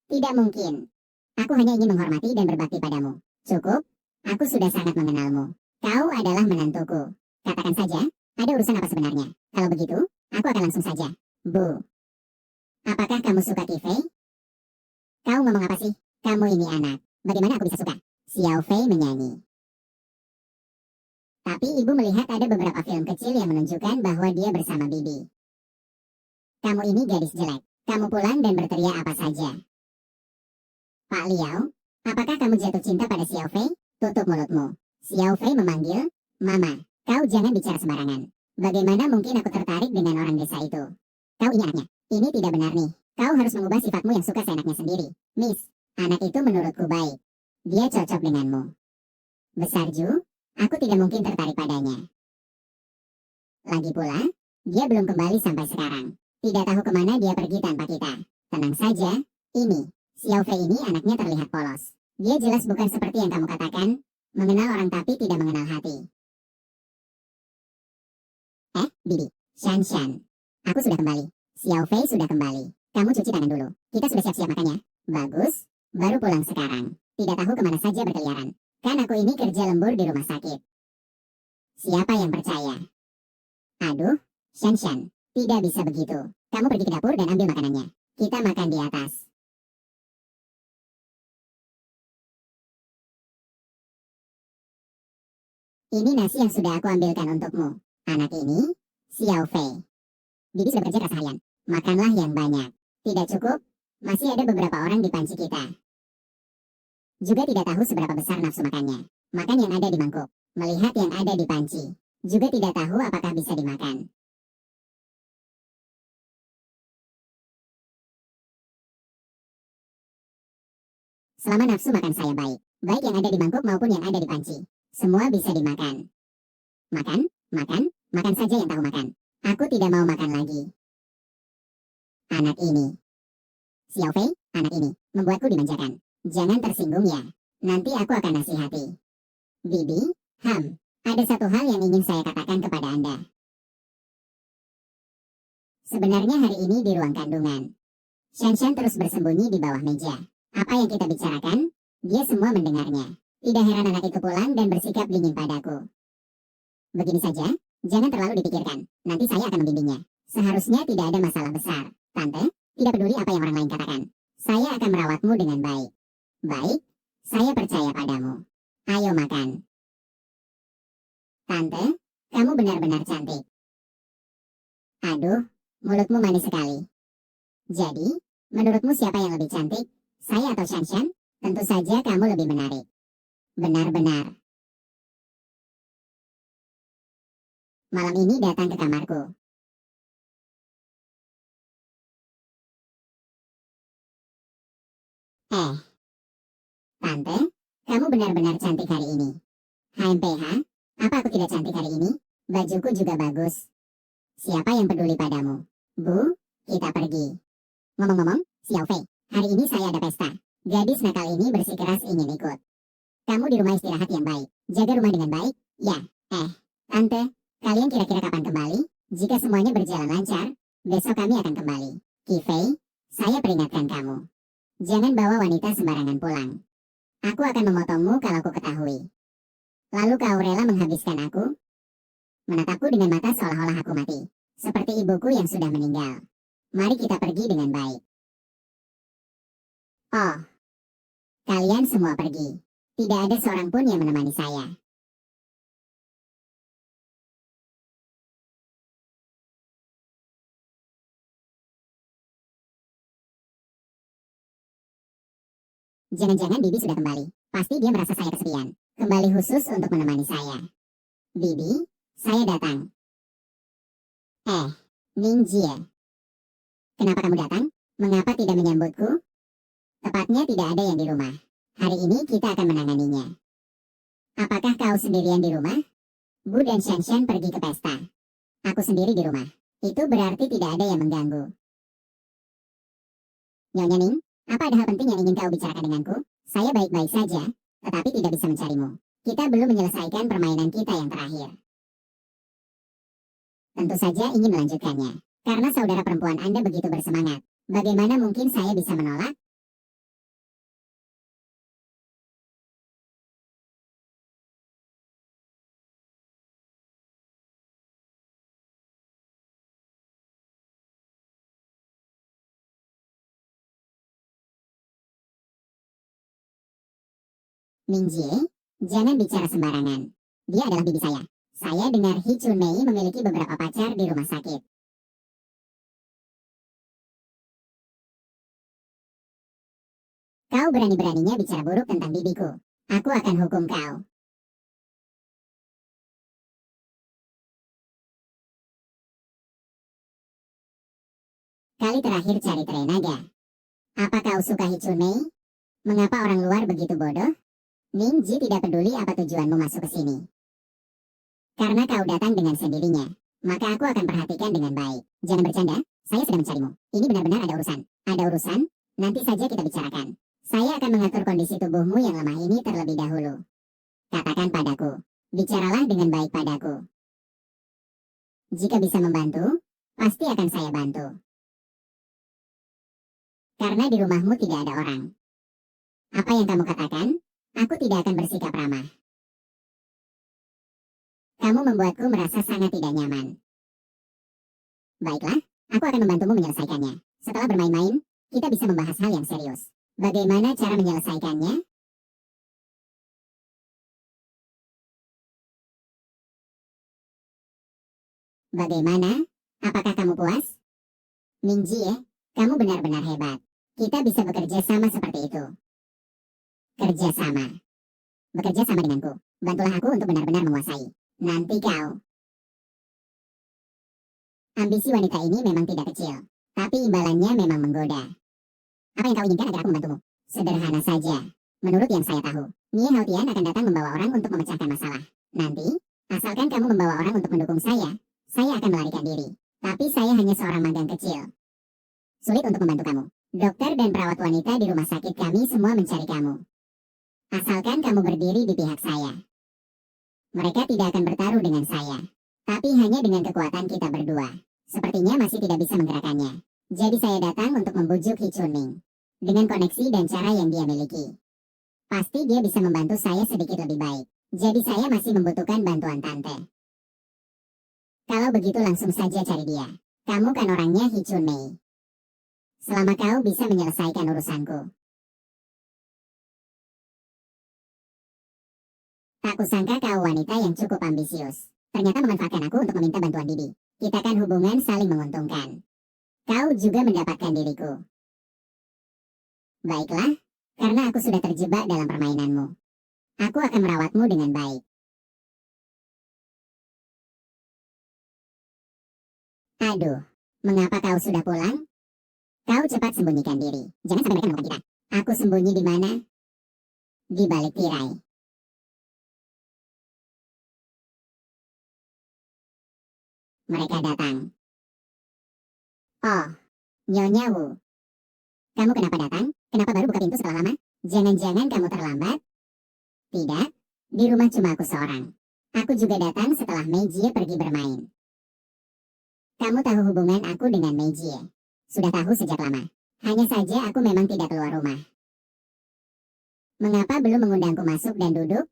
Tidak mungkin. Aku hanya ingin menghormati dan berbakti padamu. Cukup, aku sudah sangat mengenalmu. Kau adalah menantuku. Katakan saja, ada urusan apa sebenarnya? Kalau begitu, aku akan langsung saja. Bu. Apakah kamu suka Kifei? Kau ngomong apa sih? Kamu ini anak. Bagaimana aku bisa suka? Xiao Fei menyanyi. Tapi ibu melihat ada beberapa film kecil yang menunjukkan bahwa dia bersama Bibi. Kamu ini gadis jelek. Kamu pulang dan berteriak apa saja. Pak Liao, apakah kamu jatuh cinta pada Xiao Fei? Tutup mulutmu. Xiao Fei memanggil, Mama, kau jangan bicara sembarangan. Bagaimana mungkin aku tertarik dengan orang desa itu? Kau ini anaknya. Ini tidak benar nih. Kau harus mengubah sifatmu yang suka seenaknya sendiri. Miss, anak itu menurutku baik. Dia cocok denganmu. Besar Ju, aku tidak mungkin tertarik padanya. Lagi pula, dia belum kembali sampai sekarang. Tidak tahu kemana dia pergi tanpa kita. Tenang saja, ini. Xiao Fei ini anaknya terlihat polos. Dia jelas bukan seperti yang kamu katakan, mengenal orang tapi tidak mengenal hati. Bibi, Shan Shan. Aku sudah kembali. Xiao Fei sudah kembali. Kamu cuci tangan dulu. Kita sudah siap-siap makannya. Bagus, baru pulang sekarang. Tidak tahu kemana saja berkeliaran. Kan aku ini kerja lembur di rumah sakit. Siapa yang percaya? Aduh, Shan Shan. Tidak bisa begitu. Kamu pergi ke dapur dan ambil makanannya. Kita makan di atas. Ini nasi yang sudah aku ambilkan untukmu. Anak ini, Xiao Fei. Bibi sudah bekerja keras seharian. Makanlah yang banyak. Tidak cukup, masih ada beberapa orang di panci kita. Juga tidak tahu seberapa besar nafsu makannya. Makan yang ada di mangkuk, melihat yang ada di panci. Juga tidak tahu apakah bisa dimakan. Selama nafsu makan saya baik, baik yang ada di mangkuk maupun yang ada di panci. Semua bisa dimakan. Makan, makan, makan saja yang tahu makan. Aku tidak mau makan lagi. Anak ini. Xiao Fei, anak ini, membuatku dimanjakan. Jangan tersinggung ya. Nanti aku akan nasihati. Bibi, ada satu hal yang ingin saya katakan kepada Anda. Sebenarnya hari ini di ruang kandungan, Shan Shan terus bersembunyi di bawah meja. Apa yang kita bicarakan, dia semua mendengarnya. Tidak heran anak itu pulang dan bersikap dingin padaku. Begini saja, jangan terlalu dipikirkan. Nanti saya akan membimbingnya. Seharusnya tidak ada masalah besar. Tante, tidak peduli apa yang orang lain katakan. Saya akan merawatmu dengan baik. Baik, saya percaya padamu. Ayo makan. Tante, kamu benar-benar cantik. Aduh, mulutmu manis sekali. Jadi, menurutmu siapa yang lebih cantik? Saya atau Shan Shan? Tentu saja kamu lebih menarik. Benar-benar. Malam ini datang ke kamarku. Tante, kamu benar-benar cantik hari ini. HMPH, apa aku tidak cantik hari ini? Bajuku juga bagus. Siapa yang peduli padamu? Bu, kita pergi. Ngomong-ngomong, Xiao Fei, hari ini saya ada pesta. Gadis nakal ini bersikeras ingin ikut. Kamu di rumah istirahat yang baik. Jaga rumah dengan baik, ya. Tante, kalian kira-kira kapan kembali? Jika semuanya berjalan lancar, besok kami akan kembali. Kifei, saya peringatkan kamu. Jangan bawa wanita sembarangan pulang. Aku akan memotongmu kalau ku ketahui. Lalu kau rela menghabiskan aku? Menatapku dengan mata seolah-olah aku mati. Seperti ibuku yang sudah meninggal. Mari kita pergi dengan baik. Oh, kalian semua pergi. Tidak ada seorang pun yang menemani saya. Jangan-jangan Bibi sudah kembali. Pasti dia merasa saya kesepian. Kembali khusus untuk menemani saya. Bibi, saya datang. Ning Jie. Kenapa kamu datang? Mengapa tidak menyambutku? Tepatnya tidak ada yang di rumah. Hari ini kita akan menanganinya. Apakah kau sendirian di rumah? Bu dan Shan Shan pergi ke pesta. Aku sendiri di rumah. Itu berarti tidak ada yang mengganggu. Nyonya Ning, Apa ada hal penting yang ingin kau bicarakan denganku? Saya baik-baik saja, tetapi tidak bisa mencarimu. Kita belum menyelesaikan permainan kita yang terakhir. Tentu saja ingin melanjutkannya. Karena saudara perempuan Anda begitu bersemangat. Bagaimana mungkin saya bisa menolak? Mingjie, jangan bicara sembarangan. Dia adalah bibi saya. Saya dengar Hi Chun Mei memiliki beberapa pacar di rumah sakit. Kau berani-beraninya bicara buruk tentang bibiku. Aku akan hukum kau. Kali terakhir cari Trenaga. Apa kau suka Hi Chun Mei? Mengapa orang luar begitu bodoh? Ningji tidak peduli apa tujuanmu masuk ke sini. Karena kau datang dengan sendirinya, maka aku akan perhatikan dengan baik. Jangan bercanda, saya sedang mencarimu. Ini benar-benar ada urusan. Ada urusan? Nanti saja kita bicarakan. Saya akan mengatur kondisi tubuhmu yang lemah ini terlebih dahulu. Katakan padaku. Bicaralah dengan baik padaku. Jika bisa membantu, pasti akan saya bantu. Karena di rumahmu tidak ada orang. Apa yang kamu katakan? Aku tidak akan bersikap ramah. Kamu membuatku merasa sangat tidak nyaman. Baiklah, aku akan membantumu menyelesaikannya. Setelah bermain-main, kita bisa membahas hal yang serius. Bagaimana cara menyelesaikannya? Bagaimana? Apakah kamu puas? Mingjie, kamu benar-benar hebat. Kita bisa bekerja sama seperti itu. Kerja sama. Bekerja sama denganku. Bantulah aku untuk benar-benar menguasai. Nanti kau. Ambisi wanita ini memang tidak kecil. Tapi imbalannya memang menggoda. Apa yang kau inginkan agar aku membantumu? Sederhana saja. Menurut yang saya tahu, Nie Haotian akan datang membawa orang untuk memecahkan masalah. Nanti, asalkan kamu membawa orang untuk mendukung saya akan melarikan diri. Tapi saya hanya seorang magang kecil. Sulit untuk membantu kamu. Dokter dan perawat wanita di rumah sakit kami semua mencari kamu. Asalkan kamu berdiri di pihak saya. Mereka tidak akan bertaruh dengan saya. Tapi hanya dengan kekuatan kita berdua. Sepertinya masih tidak bisa menggerakkannya. Jadi saya datang untuk membujuk Hi Chun Ming. Dengan koneksi dan cara yang dia miliki. Pasti dia bisa membantu saya sedikit lebih baik. Jadi saya masih membutuhkan bantuan tante. Kalau begitu langsung saja cari dia. Kamu kan orangnya Hi Chun Mei. Selama kau bisa menyelesaikan urusanku. Tak kusangka kau wanita yang cukup ambisius. Ternyata memanfaatkan aku untuk meminta bantuan bibi. Kita kan hubungan saling menguntungkan. Kau juga mendapatkan diriku. Baiklah, karena aku sudah terjebak dalam permainanmu. Aku akan merawatmu dengan baik. Aduh, mengapa kau sudah pulang? Kau cepat sembunyikan diri. Jangan sampai mereka menemukan kita. Aku sembunyi di mana? Di balik tirai. Mereka datang. Oh, Nyonya Wu. Kamu kenapa datang? Kenapa baru buka pintu setelah lama? Jangan-jangan kamu terlambat? Tidak, di rumah cuma aku seorang. Aku juga datang setelah Meijie pergi bermain. Kamu tahu hubungan aku dengan Meijie. Sudah tahu sejak lama. Hanya saja aku memang tidak keluar rumah. Mengapa belum mengundangku masuk dan duduk?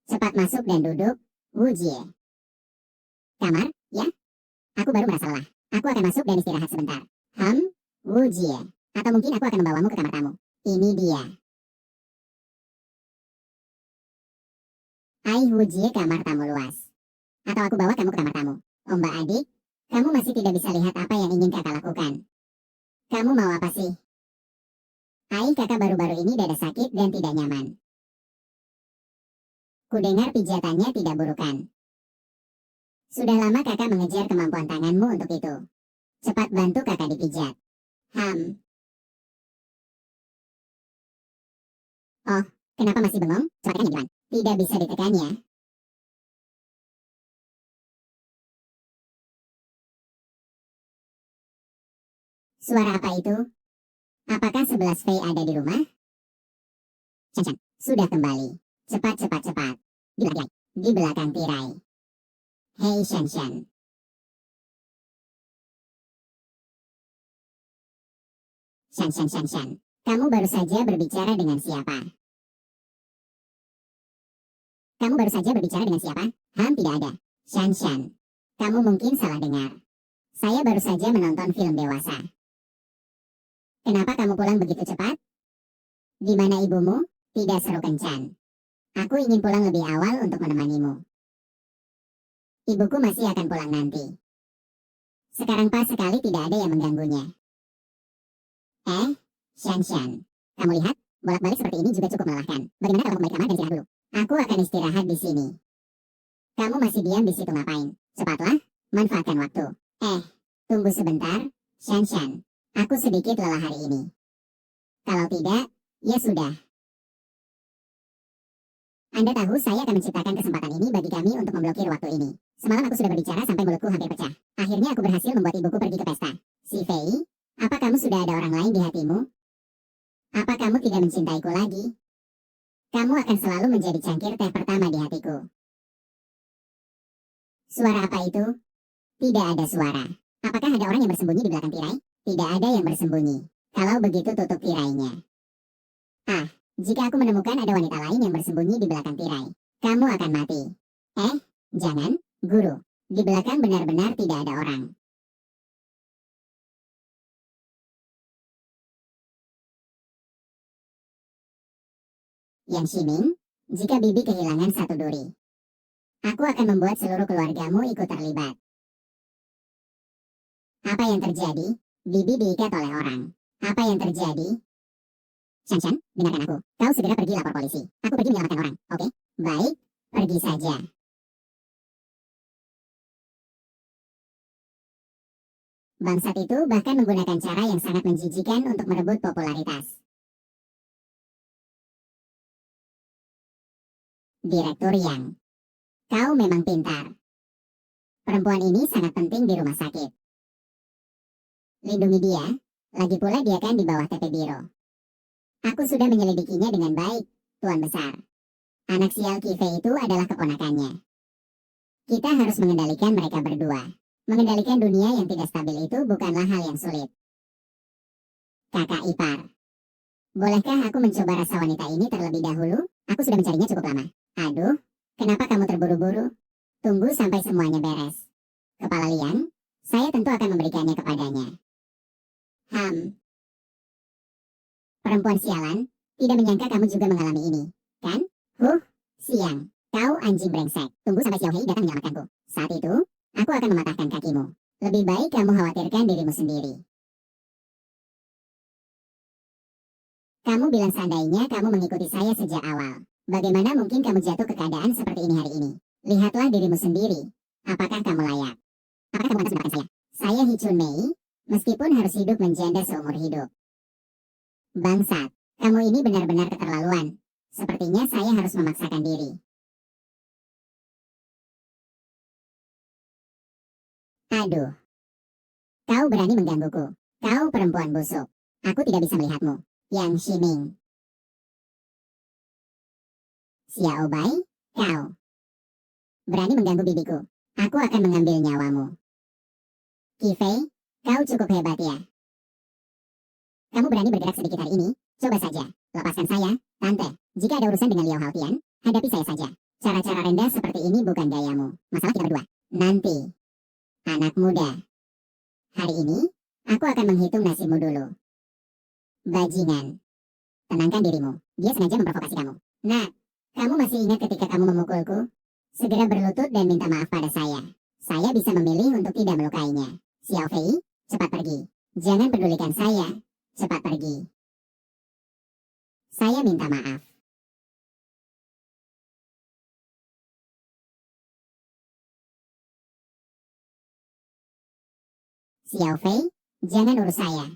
Cepat masuk dan duduk, Wu Jie. Kamar, ya? Aku baru merasa lelah. Aku akan masuk dan istirahat sebentar. Wu Jie. Atau mungkin aku akan membawamu ke kamar tamu. Ini dia. Wu Jie, kamar tamu luas. Atau aku bawa kamu ke kamar tamu. Mbak adik, kamu masih tidak bisa lihat apa yang ingin kakak lakukan. Kamu mau apa sih? Kakak baru-baru ini dada sakit dan tidak nyaman. Kudengar pijatannya tidak burukan. Sudah lama kakak mengejar kemampuan tanganmu untuk itu. Cepat bantu kakak dipijat. Oh, kenapa masih bengong? Cepat tekan ya, tidak bisa ditekan ya. Suara apa itu? Apakah 11 Fei ada di rumah? Shan, sudah kembali. Cepat, cepat, cepat. Di belakang, di belakang tirai. Hei Shan. Shan. Kamu baru saja berbicara dengan siapa? Kamu baru saja berbicara dengan siapa? Tidak ada. Shan. Kamu mungkin salah dengar. Saya baru saja menonton film dewasa. Kenapa kamu pulang begitu cepat? Di mana ibumu? Tidak, seru kencan. Aku ingin pulang lebih awal untuk menemanimu. Ibuku masih akan pulang nanti. Sekarang pas sekali tidak ada yang mengganggunya. Shan. Kamu lihat, bolak-balik seperti ini juga cukup melelahkan. Bagaimana kalau kembali kamar dan istirahat dulu? Aku akan istirahat di sini. Kamu masih diam di situ ngapain? Cepatlah, manfaatkan waktu. Tunggu sebentar, Shan. Aku sedikit lelah hari ini. Kalau tidak, ya sudah. Anda tahu saya akan menciptakan kesempatan ini bagi kami untuk memblokir waktu ini. Semalam aku sudah berbicara sampai mulutku hampir pecah. Akhirnya aku berhasil membuat ibuku pergi ke pesta. Si Fei, apa kamu sudah ada orang lain di hatimu? Apa kamu tidak mencintaiku lagi? Kamu akan selalu menjadi cangkir teh pertama di hatiku. Suara apa itu? Tidak ada suara. Apakah ada orang yang bersembunyi di belakang tirai? Tidak ada yang bersembunyi. Kalau begitu tutup tirainya. Jika aku menemukan ada wanita lain yang bersembunyi di belakang tirai, kamu akan mati. Jangan, guru. Di belakang benar-benar tidak ada orang. Yang Shiming, jika Bibi kehilangan satu duri, aku akan membuat seluruh keluargamu ikut terlibat. Apa yang terjadi? Bibi diikat oleh orang. Apa yang terjadi? Shan, dengarkan aku. Kau segera pergi lapor polisi. Aku pergi menyelamatkan orang, oke? Baik, pergi saja. Bangsat itu bahkan menggunakan cara yang sangat menjijikan untuk merebut popularitas. Direktur Yang, kau memang pintar. Perempuan ini sangat penting di rumah sakit. Lindungi dia, lagi pula dia kan di bawah TP Biro. Aku sudah menyelidikinya dengan baik, Tuan Besar. Anak sial Kifei itu adalah keponakannya. Kita harus mengendalikan mereka berdua. Mengendalikan dunia yang tidak stabil itu bukanlah hal yang sulit. Kakak ipar, bolehkah aku mencoba rasa wanita ini terlebih dahulu? Aku sudah mencarinya cukup lama. Aduh, kenapa kamu terburu-buru? Tunggu sampai semuanya beres. Kepala Liang, saya tentu akan memberikannya kepadanya. Perempuan sialan, tidak menyangka kamu juga mengalami ini, kan? Siang, kau anjing brengsek. Tunggu sampai Xiao Hei datang menyelamatkanku. Saat itu, aku akan mematahkan kakimu. Lebih baik kamu khawatirkan dirimu sendiri. Kamu bilang seandainya kamu mengikuti saya sejak awal. Bagaimana mungkin kamu jatuh ke keadaan seperti ini hari ini? Lihatlah dirimu sendiri. Apakah kamu layak? Apakah kamu pantas mendapatkan saya? Saya Hichun Mei, meskipun harus hidup menjanda seumur hidup. Bangsat, kamu ini benar-benar keterlaluan. Sepertinya saya harus memaksakan diri. Aduh. Kau berani menggangguku. Kau perempuan busuk. Aku tidak bisa melihatmu. Yang Shiming. Xiao Bai, kau berani mengganggu bibiku. Aku akan mengambil nyawamu. Kifei, kau cukup hebat ya. Kamu berani bergerak sedikit hari ini? Coba saja. Lepaskan saya, Tante. Jika ada urusan dengan Liao Haotian, hadapi saya saja. Cara-cara rendah seperti ini bukan gayamu. Masalah kita berdua. Nanti. Anak muda. Hari ini, aku akan menghitung nasibmu dulu. Bajingan. Tenangkan dirimu. Dia sengaja memprovokasi kamu. Nah, kamu masih ingat ketika kamu memukulku? Segera berlutut dan minta maaf pada saya. Saya bisa memilih untuk tidak melukainya. Xiao Fei, cepat pergi. Jangan pedulikan saya. Cepat pergi. Saya minta maaf. Xiao Fei, jangan urus saya.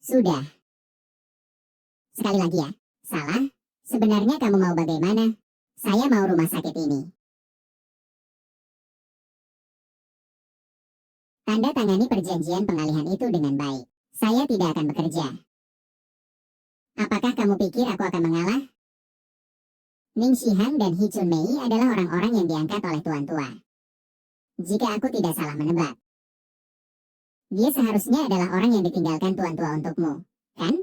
Sudah. Sekali lagi ya. Salah? Sebenarnya kamu mau bagaimana? Saya mau rumah sakit ini. Tanda tangani perjanjian pengalihan itu dengan baik. Saya tidak akan bekerja. Apakah kamu pikir aku akan mengalah? Ning Shihang dan He Chun Mei adalah orang-orang yang diangkat oleh Tuan Tua. Jika aku tidak salah menebak, dia seharusnya adalah orang yang ditinggalkan Tuan Tua untukmu, kan?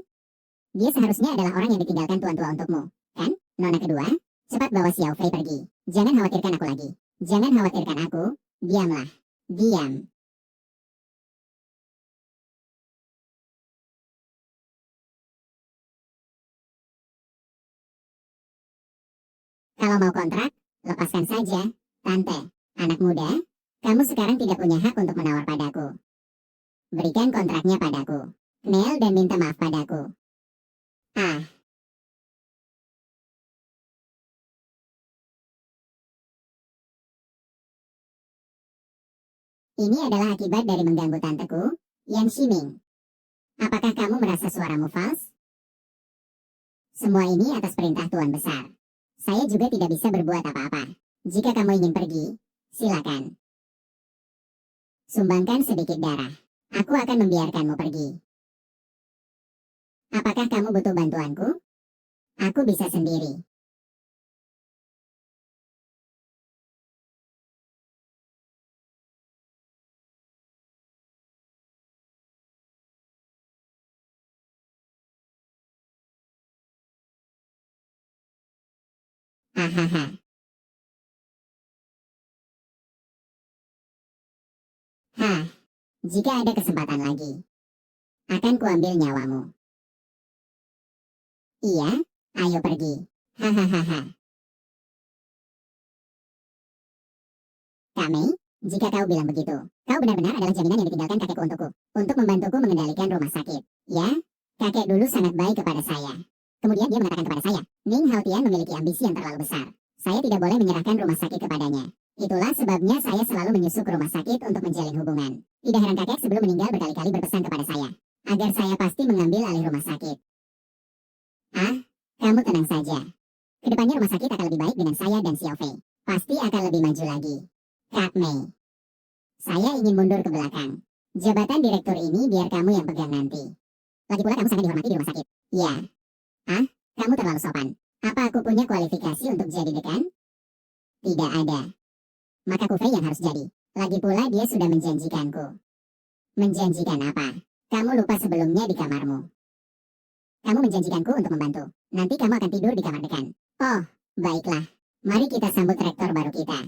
Dia seharusnya adalah orang yang ditinggalkan Tuan Tua untukmu, kan? Nona kedua, cepat bawa Xiao Fei pergi. Jangan khawatirkan aku lagi. Jangan khawatirkan aku. Diamlah. Diam. Kalau mau kontrak, lepaskan saja, Tante. Anak muda, kamu sekarang tidak punya hak untuk menawar padaku. Berikan kontraknya padaku. Kneel dan minta maaf padaku. Ah, ini adalah akibat dari mengganggu tanteku, Yan Shiming. Apakah kamu merasa suaramu fals? Semua ini atas perintah Tuan Besar. Saya juga tidak bisa berbuat apa-apa. Jika kamu ingin pergi, silakan. Sumbangkan sedikit darah. Aku akan membiarkanmu pergi. Apakah kamu butuh bantuanku? Aku bisa sendiri. Hahaha. Hah, jika ada kesempatan lagi, akan kuambil nyawamu. Iya, ayo pergi. Hahaha. Kak Mei, jika kau bilang begitu, kau benar-benar adalah jaminan yang ditinggalkan kakekku untukku, untuk membantuku mengendalikan rumah sakit. Ya, kakek dulu sangat baik kepada saya. Kemudian dia mengatakan kepada saya, Ning Haotian memiliki ambisi yang terlalu besar. Saya tidak boleh menyerahkan rumah sakit kepadanya. Itulah sebabnya saya selalu menyusup ke rumah sakit untuk menjalin hubungan. Tidak heran kakek sebelum meninggal berkali-kali berpesan kepada saya, agar saya pasti mengambil alih rumah sakit. Ah, kamu tenang saja. Kedepannya rumah sakit akan lebih baik dengan saya dan Xiao Fei. Pasti akan lebih maju lagi. Kak Mei, saya ingin mundur ke belakang. Jabatan direktur ini biar kamu yang pegang nanti. Lagi pula kamu sangat dihormati di rumah sakit. Ya. Ah, kamu terlalu sopan. Apa aku punya kualifikasi untuk jadi dekan? Tidak ada. Maka Kufei yang harus jadi. Lagi pula dia sudah menjanjikanku. Menjanjikan apa? Kamu lupa sebelumnya di kamarmu. Kamu menjanjikanku untuk membantu. Nanti kamu akan tidur di kamar dekan. Oh, baiklah. Mari kita sambut rektor baru kita.